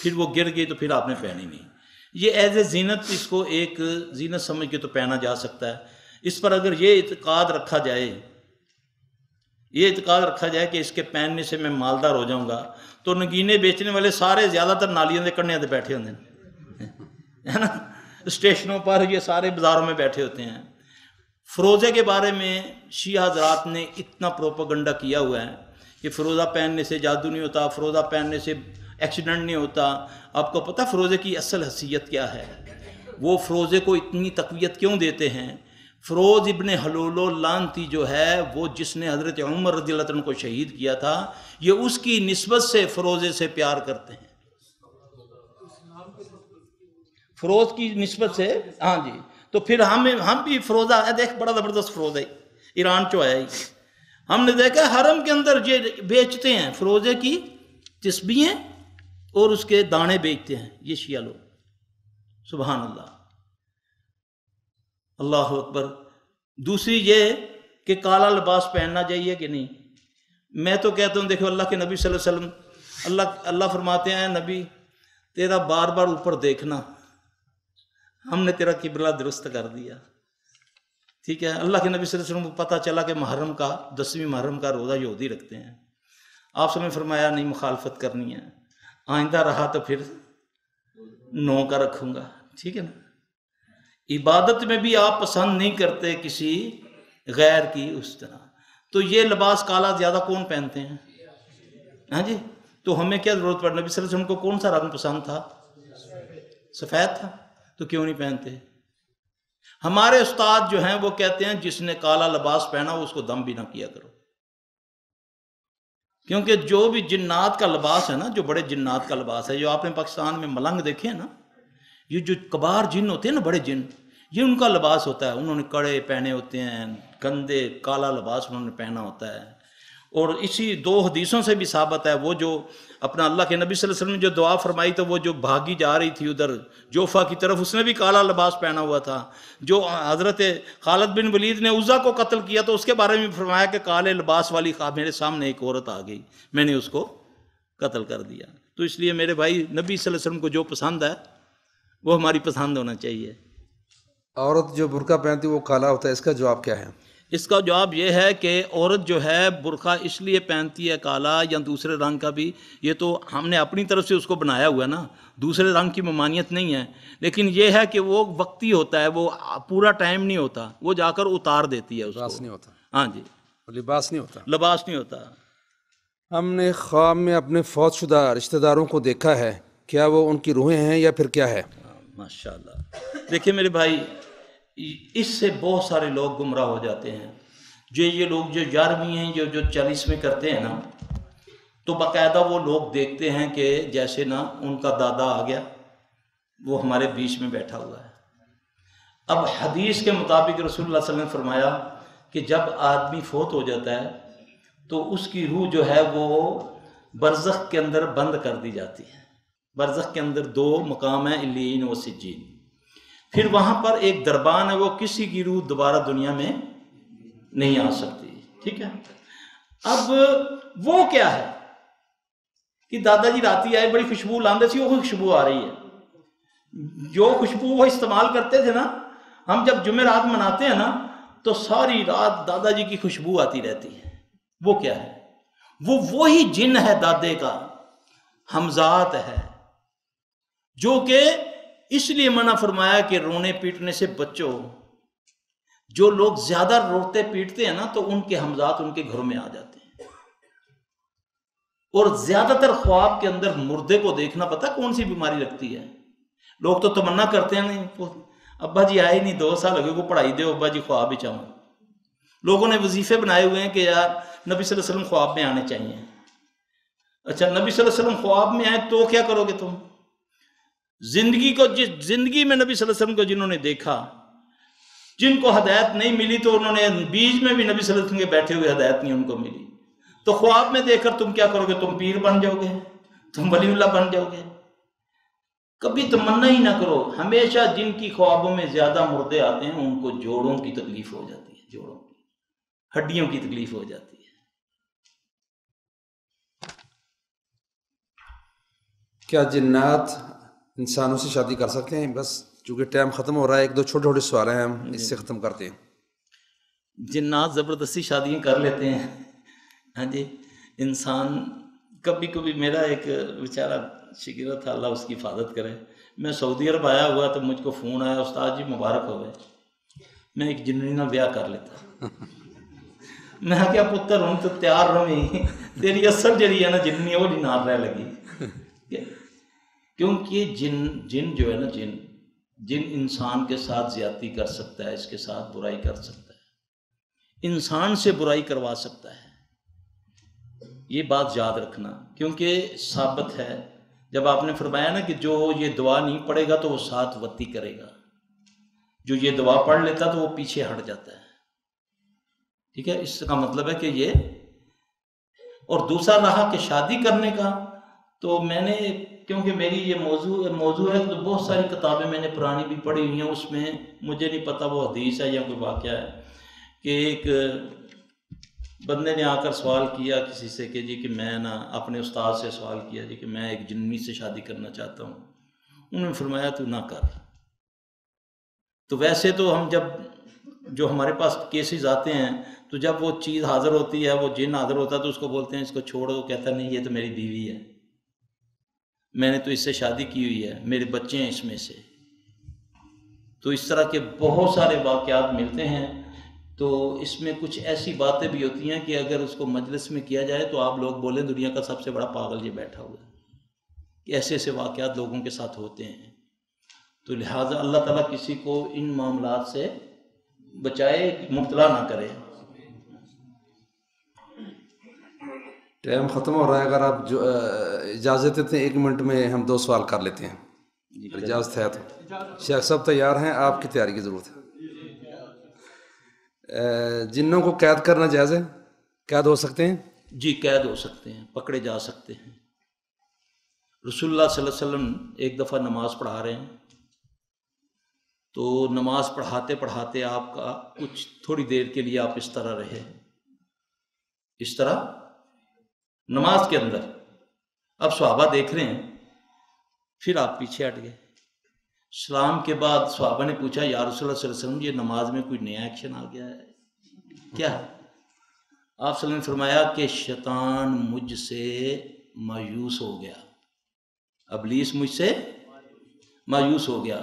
پھر وہ گر گئی تو پھر آپ نے پہنی نہیں۔ یہ ایز اے زینت، اس کو ایک زینت سمجھ کے تو پہنا جا سکتا ہے۔ اس پر اگر یہ اعتقاد رکھا جائے کہ اس کے پہننے سے میں مالدار ہو جاؤں گا، تو نگینے بیچنے والے سارے زیادہ تر نالیوں کے کنڈے تے بیٹھے ہوتے ہیں، ہے نا، اسٹیشنوں پر، یہ سارے بازاروں میں بیٹھے ہوتے ہیں۔ فروزے کے بارے میں شیعہ حضرات نے اتنا پروپیگنڈا کیا ہوا ہے کہ فروزہ پہننے سے جادو نہیں ہوتا، فروزہ پہننے سے ایکسیڈنٹ نہیں ہوتا۔ آپ کو پتہ فروزے کی اصل حیثیت کیا ہے؟ وہ فروزے کو اتنی تقویت کیوں دیتے ہیں؟ فروز ابن حلول لعنتی جو ہے، وہ جس نے حضرت عمر رضی اللہ عنہ کو شہید کیا تھا، یہ اس کی نسبت سے فروزے سے پیار کرتے ہیں، فروز کی نسبت سے۔ ہاں جی، تو پھر ہم بھی فروزہ ہے، دیکھ بڑا زبردست فروز ہے، ایران چو ہے، ہم نے دیکھا حرم کے اندر یہ بیچتے ہیں فروزے کی تسبیحیں اور اس کے دانے بیچتے ہیں یہ شیعہ لوگ۔ سبحان اللہ، اللہ اکبر۔ دوسری یہ کہ کالا لباس پہننا چاہیے کہ نہیں؟ میں تو کہتا ہوں، دیکھو اللہ کے نبی صلی اللہ علیہ وسلم، اللہ فرماتے ہیں نبی تیرا بار بار اوپر دیکھنا، ہم نے تیرا قبلہ درست کر دیا، ٹھیک ہے۔ اللہ کے نبی صلی اللہ علیہ وسلم کو پتہ چلا کہ محرم کا 10ویں محرم کا روزہ یہودی رکھتے ہیں، آپ سے میں فرمایا نہیں مخالفت کرنی ہے، آئندہ رہا تو پھر 9 کا رکھوں گا، ٹھیک ہے نا۔ عبادت میں بھی آپ پسند نہیں کرتے کسی غیر کی اس طرح، تو یہ لباس کالا زیادہ کون پہنتے ہیں؟ ہاں جی، تو ہمیں کیا ضرورت پڑ؟ نبی صلی اللہ علیہ وسلم کو کون سا رنگ پسند تھا؟ سفید تھا، تو کیوں نہیں پہنتے؟ ہمارے استاد جو ہیں وہ کہتے ہیں جس نے کالا لباس پہنا اس کو دم بھی نہ کیا کرو، کیونکہ جو بھی جنات کا لباس ہے نا، جو بڑے جنات کا لباس ہے، جو آپ نے پاکستان میں ملنگ دیکھے ہیں نا، یہ جو کبار جن ہوتے ہیں نا، بڑے جن، یہ ان کا لباس ہوتا ہے، انہوں نے کڑے پہنے ہوتے ہیں، گندے کالا لباس انہوں نے پہنا ہوتا ہے۔ اور اسی 2 حدیثوں سے بھی ثابت ہے، وہ جو اپنا اللہ کے نبی صلی اللہ علیہ وسلم نے جو دعا فرمائی تو وہ جو بھاگی جا رہی تھی ادھر جوفا کی طرف، اس نے بھی کالا لباس پہنا ہوا تھا۔ جو حضرت خالد بن ولید نے عزا کو قتل کیا تو اس کے بارے میں فرمایا کہ کالے لباس والی میرے سامنے ایک عورت آ گئی، میں نے اس کو قتل کر دیا۔ تو اس لیے میرے بھائی، نبی صلی اللہ علیہ وسلم کو جو پسند ہے وہ ہماری پسند ہونا چاہیے۔ عورت جو برقع پہنتی وہ کالا ہوتا ہے، اس کا جواب کیا ہے؟ اس کا جواب یہ ہے کہ عورت جو ہے برقع اس لیے پہنتی ہے کالا یا دوسرے رنگ کا بھی، یہ تو ہم نے اپنی طرف سے اس کو بنایا ہوا ہے نا، دوسرے رنگ کی ممانعت نہیں ہے، لیکن یہ ہے کہ وہ وقتی ہوتا ہے، وہ پورا ٹائم نہیں ہوتا، وہ جا کر اتار دیتی ہے اس لباس کو۔ نہیں ہوتا، ہاں جی، لباس نہیں ہوتا، لباس نہیں ہوتا۔ ہم نے خواب میں اپنے فوت شدہ رشتہ داروں کو دیکھا ہے، کیا وہ ان کی روحیں ہیں یا پھر کیا ہے؟ ماشاء اللہ، دیکھیں میرے بھائی، اس سے بہت سارے لوگ گمراہ ہو جاتے ہیں۔ یہ لوگ جو 11ویں ہیں، جو 40ویں کرتے ہیں نا، تو باقاعدہ وہ لوگ دیکھتے ہیں کہ جیسے نا ان کا دادا آ گیا، وہ ہمارے بیچ میں بیٹھا ہوا ہے۔ اب حدیث کے مطابق رسول اللہ صلی اللہ علیہ وسلم نے فرمایا کہ جب آدمی فوت ہو جاتا ہے تو اس کی روح جو ہے وہ برزخ کے اندر بند کر دی جاتی ہے۔ برزخ کے اندر 2 مقام ہیں، علیین و سجین۔ پھر وہاں پر ایک دربان ہے، وہ کسی کی روح دوبارہ دنیا میں نہیں آ سکتی. ٹھیک ہے. اب وہ کیا ہے کہ دادا جی راتی آئے، بڑی خوشبو لاندے سی، وہ خوشبو آ رہی ہے. جو خوشبو وہ استعمال کرتے تھے نا، ہم جب جمعرات مناتے ہیں نا تو ساری رات دادا جی کی خوشبو آتی رہتی ہے. وہ کیا ہے؟ وہ وہی جن ہے دادے کا، حمزات ہے، جو کہ اس لیے منع فرمایا کہ رونے پیٹنے سے بچو. جو لوگ زیادہ روتے پیٹتے ہیں نا تو ان کے حمزات ان کے گھروں میں آ جاتے ہیں. اور زیادہ تر خواب کے اندر مردے کو دیکھنا پتہ کون سی بیماری لگتی ہے؟ لوگ تو تمنا کرتے ہیں، نہیں ابا جی آئے نہیں، 2 سال ہو گئے، کو پڑھائی دے ابا جی خواب ہی چاہوں. لوگوں نے وظیفے بنائے ہوئے ہیں کہ یار نبی صلی اللہ علیہ وسلم خواب میں آنے چاہیے. اچھا نبی صلی اللہ علیہ وسلم خواب میں آئے تو کیا کرو گے تم؟ زندگی کو، جس زندگی میں نبی صلی اللہ علیہ وسلم کو جنہوں نے دیکھا، جن کو ہدایت نہیں ملی تو انہوں نے بیچ میں بھی نبی صلی اللہ علیہ وسلم کے بیٹھے ہوئے ہدایت نہیں ان کو ملی، تو خواب میں دیکھ کر تم کیا کرو گے؟ تم پیر بن جاؤ گے، تم ولی اللہ بن جاؤ گے. کبھی تمنا ہی نہ کرو. ہمیشہ جن کی خوابوں میں زیادہ مردے آتے ہیں ان کو جوڑوں کی تکلیف ہو جاتی ہے، جوڑوں کی ہڈیوں کی تکلیف ہو جاتی ہے. کیا جنات انسانوں سے شادی کر سکتے ہیں؟ بس چونکہ ٹائم ختم ہو رہا ہے، 1-2 چھوٹے سوال ہیں، ہم اس سے ختم کرتے ہیں. جنات زبردستی شادیاں کر لیتے ہیں. ہاں جی. انسان کبھی کبھی، میرا ایک بیچارہ شگرد تھا، اللہ اس کی حفاظت کرے، میں سعودی عرب آیا ہوا تو مجھ کو فون آیا، استاد جی مبارک ہوئے، میں ایک جننی نہ بیاہ کر لیتا. میں کیا پتر ہوں تو تیار رہی، تیری اثر جڑی ہے نا جننی وہ نال رہ لگی. کیونکہ جن جو ہے نا، جن انسان کے ساتھ زیادتی کر سکتا ہے، اس کے ساتھ برائی کر سکتا ہے، انسان سے برائی کروا سکتا ہے. یہ بات یاد رکھنا، کیونکہ ثابت ہے جب آپ نے فرمایا نا کہ جو یہ دعا نہیں پڑھے گا تو وہ 7 وتی کرے گا، جو یہ دعا پڑھ لیتا تو وہ پیچھے ہٹ جاتا ہے. ٹھیک ہے. اس کا مطلب ہے کہ یہ. اور دوسرا رہا کہ شادی کرنے کا، تو میں نے، کیونکہ میری یہ موضوع ہے تو بہت ساری کتابیں میں نے پرانی بھی پڑھی ہوئی ہیں، اس میں مجھے نہیں پتہ وہ حدیث ہے یا کوئی واقعہ ہے کہ ایک بندے نے آ کر سوال کیا کسی سے کہ جی کہ میں نا، اپنے استاد سے سوال کیا جی کہ میں ایک جننی سے شادی کرنا چاہتا ہوں. انہوں نے فرمایا تو نہ کر. تو ویسے تو ہم جب جو ہمارے پاس کیسز آتے ہیں تو جب وہ چیز حاضر ہوتی ہے، وہ جن حاضر ہوتا ہے تو اس کو بولتے ہیں اس کو چھوڑو، کہتا نہیں یہ تو میری بیوی ہے، میں نے تو اس سے شادی کی ہوئی ہے، میرے بچے ہیں اس میں سے. تو اس طرح کے بہت سارے واقعات ملتے ہیں. تو اس میں کچھ ایسی باتیں بھی ہوتی ہیں کہ اگر اس کو مجلس میں کیا جائے تو آپ لوگ بولیں دنیا کا سب سے بڑا پاگل یہ بیٹھا ہوا ہے. ایسے ایسے واقعات لوگوں کے ساتھ ہوتے ہیں. تو لہٰذا اللہ تعالیٰ کسی کو ان معاملات سے بچائے، مبتلا نہ کرے. ٹائم ختم ہو رہا ہے، اگر آپ جو اجازت دیتے ہیں 1 منٹ میں ہم 2 سوال کر لیتے ہیں. اجازت ہے تو شیخ صاحب تیار ہیں؟ آپ کی تیاری کی ضرورت ہے. جنوں کو قید کرنا جائز ہے؟ قید ہو سکتے ہیں؟ جی قید ہو سکتے ہیں، پکڑے جا سکتے ہیں. رسول اللہ صلی اللہ علیہ وسلم ایک دفعہ نماز پڑھا رہے ہیں، تو نماز پڑھاتے پڑھاتے آپ کا کچھ تھوڑی دیر کے لیے آپ اس طرح رہے، اس طرح نماز کے اندر. اب صحابہ دیکھ رہے ہیں، پھر آپ پیچھے ہٹ گئے. سلام کے بعد صحابہ نے پوچھا یا رسول اللہ صلی اللہ علیہ وسلم یہ نماز میں کوئی نیا ایکشن آ گیا ہے کیا؟ آپ صلی اللہ علیہ وسلم نے فرمایا کہ شیطان مجھ سے مایوس ہو گیا، ابلیس مجھ سے مایوس ہو گیا.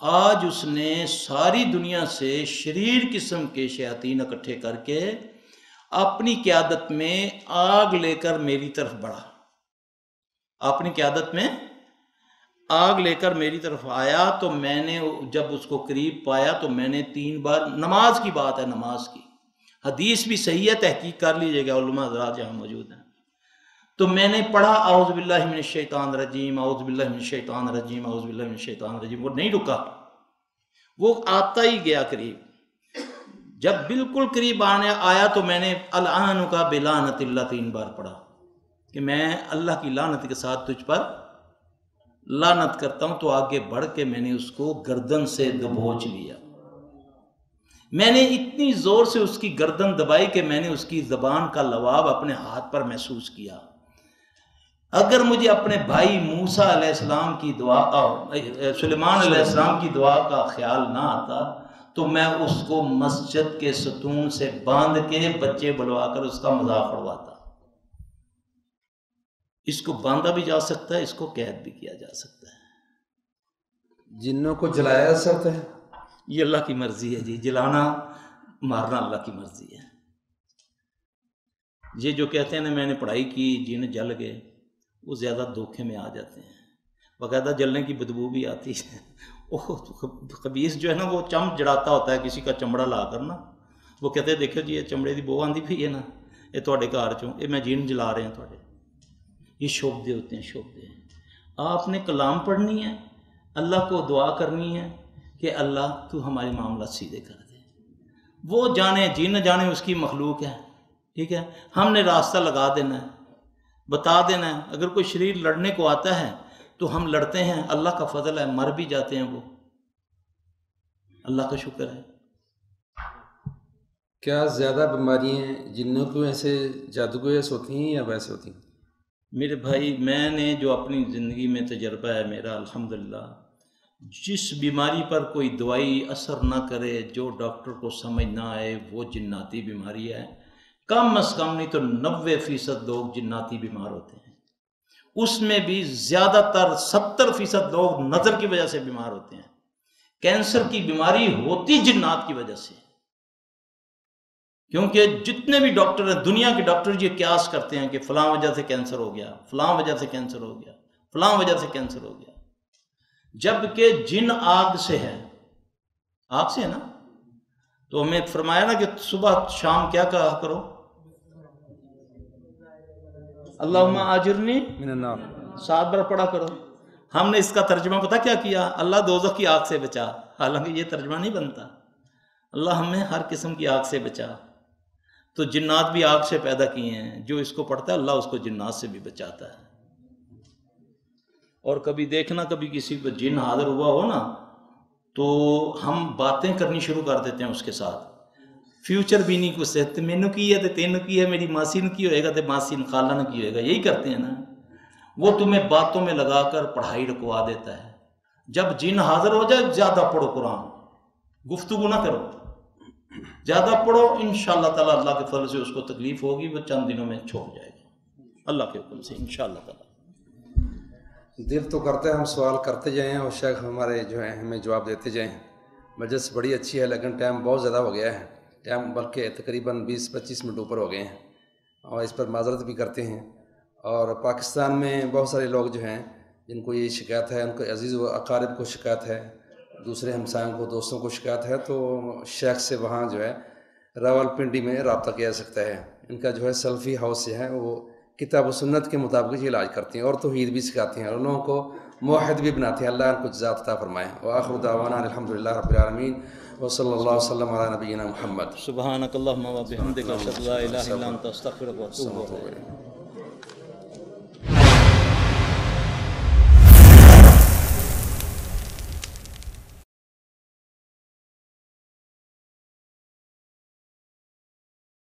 آج اس نے ساری دنیا سے شریر قسم کے شیاطین اکٹھے کر کے اپنی قیادت میں آگ لے کر میری طرف بڑھا. اپنی قیادت میں آگ لے کر میری طرف آیا، تو میں نے جب اس کو قریب پایا تو میں نے 3 بار، نماز کی بات ہے، نماز کی حدیث بھی صحیح ہے، تحقیق کر لیجئے گا، علماء حضرات جہاں موجود ہیں. تو میں نے پڑھا اعوذ باللہ من الشیطان الرجیم، اعوذ باللہ من الشیطان الرجیم، اعوذ باللہ من الشیطان الرجیم. وہ نہیں رکا، وہ آتا ہی گیا قریب. جب بالکل قریب آیا تو میں نے الآن کا بلعنت اللہ 3 بار پڑھا کہ میں اللہ کی لعنت کے ساتھ تجھ پر لعنت کرتا ہوں، تو آگے بڑھ کے میں نے اس کو گردن سے دبوچ لیا. میں نے اتنی زور سے اس کی گردن دبائی کہ میں نے اس کی زبان کا لواب اپنے ہاتھ پر محسوس کیا. اگر مجھے اپنے بھائی موسیٰ علیہ السلام کی دعا سلیمان علیہ السلام کی دعا کا خیال نہ آتا تو میں اس کو مسجد کے ستون سے باندھ کے بچے بلوا کر اس کا مذاق اڑواتا. اس کو باندھا بھی جا سکتا ہے، اس کو قید بھی کیا جا سکتا ہے. جنوں کو جلایا جا سکتا ہے، یہ اللہ کی مرضی ہے جی. جلانا مارنا اللہ کی مرضی ہے. یہ جو کہتے ہیں نا میں نے پڑھائی کی جن جل گئے، وہ زیادہ دھوکے میں آ جاتے ہیں. باقاعدہ جلنے کی بدبو بھی آتی ہے. خبیث جو ہے نا وہ چم جڑاتا ہوتا ہے کسی کا چمڑا لا کر نا. وہ کہتے ہیں دیکھو جی یہ چمڑے دی بو آندی پئی ہے نا، یہ تواڈے گھر چوں، یہ میں جن جلا رہے ہیں تواڈے. یہ شوبدے ہوتے ہیں، شوبدے. آپ نے کلام پڑھنی ہے، اللہ کو دعا کرنی ہے کہ اللہ تو ہمارے معاملات سیدھے کر دے. وہ جانے جن جانے اس کی مخلوق ہے، ٹھیک ہے. ہم نے راستہ لگا دینا ہے، بتا دینا ہے. اگر کوئی شریر لڑنے کو آتا ہے تو ہم لڑتے ہیں، اللہ کا فضل ہے، مر بھی جاتے ہیں. وہ اللہ کا شکر ہے. کیا زیادہ بیماریاں جنوں کو ایسے جادوگوئے ہوتی ہیں یا ویسے ہوتی ہیں؟ میرے بھائی میں نے جو اپنی زندگی میں تجربہ ہے میرا الحمدللہ، جس بیماری پر کوئی دوائی اثر نہ کرے، جو ڈاکٹر کو سمجھ نہ آئے، وہ جناتی بیماری ہے. کم از کم نہیں تو 90% لوگ جناتی بیمار ہوتے ہیں. اس میں بھی زیادہ تر 70% لوگ نظر کی وجہ سے بیمار ہوتے ہیں. کینسر کی بیماری ہوتی جنات کی وجہ سے. کیونکہ جتنے بھی ڈاکٹر ہیں دنیا کے ڈاکٹر یہ قیاس کرتے ہیں کہ فلاں وجہ سے کینسر ہو گیا، فلاں وجہ سے کینسر ہو گیا، فلاں وجہ سے کینسر ہو گیا. جبکہ جن آگ سے ہے، آگ سے ہے نا. تو ہمیں فرمایا نا کہ صبح شام کیا کہا کرو، اللہم آجرنی من النار. 7 بار پڑھا کرو. ہم نے اس کا ترجمہ پتہ کیا کیا؟ اللہ دوزخ کی آگ سے بچا. حالانکہ یہ ترجمہ نہیں بنتا. اللہ ہمیں ہر قسم کی آگ سے بچا. تو جنات بھی آگ سے پیدا کیے ہیں. جو اس کو پڑھتا ہے اللہ اس کو جنات سے بھی بچاتا ہے. اور کبھی دیکھنا کبھی کسی کو جن حاضر ہوا ہو نا تو ہم باتیں کرنی شروع کر دیتے ہیں اس کے ساتھ. فیوچر بھی نہیں کچھ ہے، مینو کی ہے تو تینوں کی ہے، میری ماسی نے کی ہوئے گا تو ماسی نے خالہ نے کی ہوئے گا. یہی کرتے ہیں نا. وہ تمہیں باتوں میں لگا کر پڑھائی رکوا دیتا ہے. جب جن حاضر ہو جائے زیادہ پڑھو قرآن، گفتگو نہ کرو، زیادہ پڑھو. انشاءاللہ تعالیٰ اللہ کے فضل سے اس کو تکلیف ہوگی، وہ چند دنوں میں چھوڑ جائے گا اللہ کے حکم سے انشاءاللہ تعالیٰ. دل تو کرتے ہیں ہم سوال کرتے جائیں اور شیخ ہمارے جو ہیں ہمیں جواب دیتے جائیں. مجلس بڑی اچھی ہے لیکن ٹائم بہت زیادہ ہو گیا ہے. ٹائم بلکہ تقریباً 20-25 منٹ اوپر ہو گئے ہیں اور اس پر معذرت بھی کرتے ہیں. اور پاکستان میں بہت سارے لوگ جو ہیں جن کو یہ شکایت ہے، ان کو عزیز و اقارب کو شکایت ہے، دوسرے ہمسایوں کو، دوستوں کو شکایت ہے، تو شیخ سے وہاں جو ہے راولپنڈی میں رابطہ کیا جا سکتا ہے. ان کا جو ہے سلفی ہاؤس ہے، وہ کتاب و سنت کے مطابق یہ علاج کرتی ہیں اور توحید بھی سکھاتی ہیں اور ان لوگوں کو موحد بھی بناتی ہیں. اللہ ان کو جزات عطا فرمائے. وآخر دعوانا الحمدللہ رب العالمین وصلی اللہ وسلم علی نبینا محمد. سبحانک اللہم و بحمدک اشہد ان لا الہ الا انت استغفرک و اتوب الیک.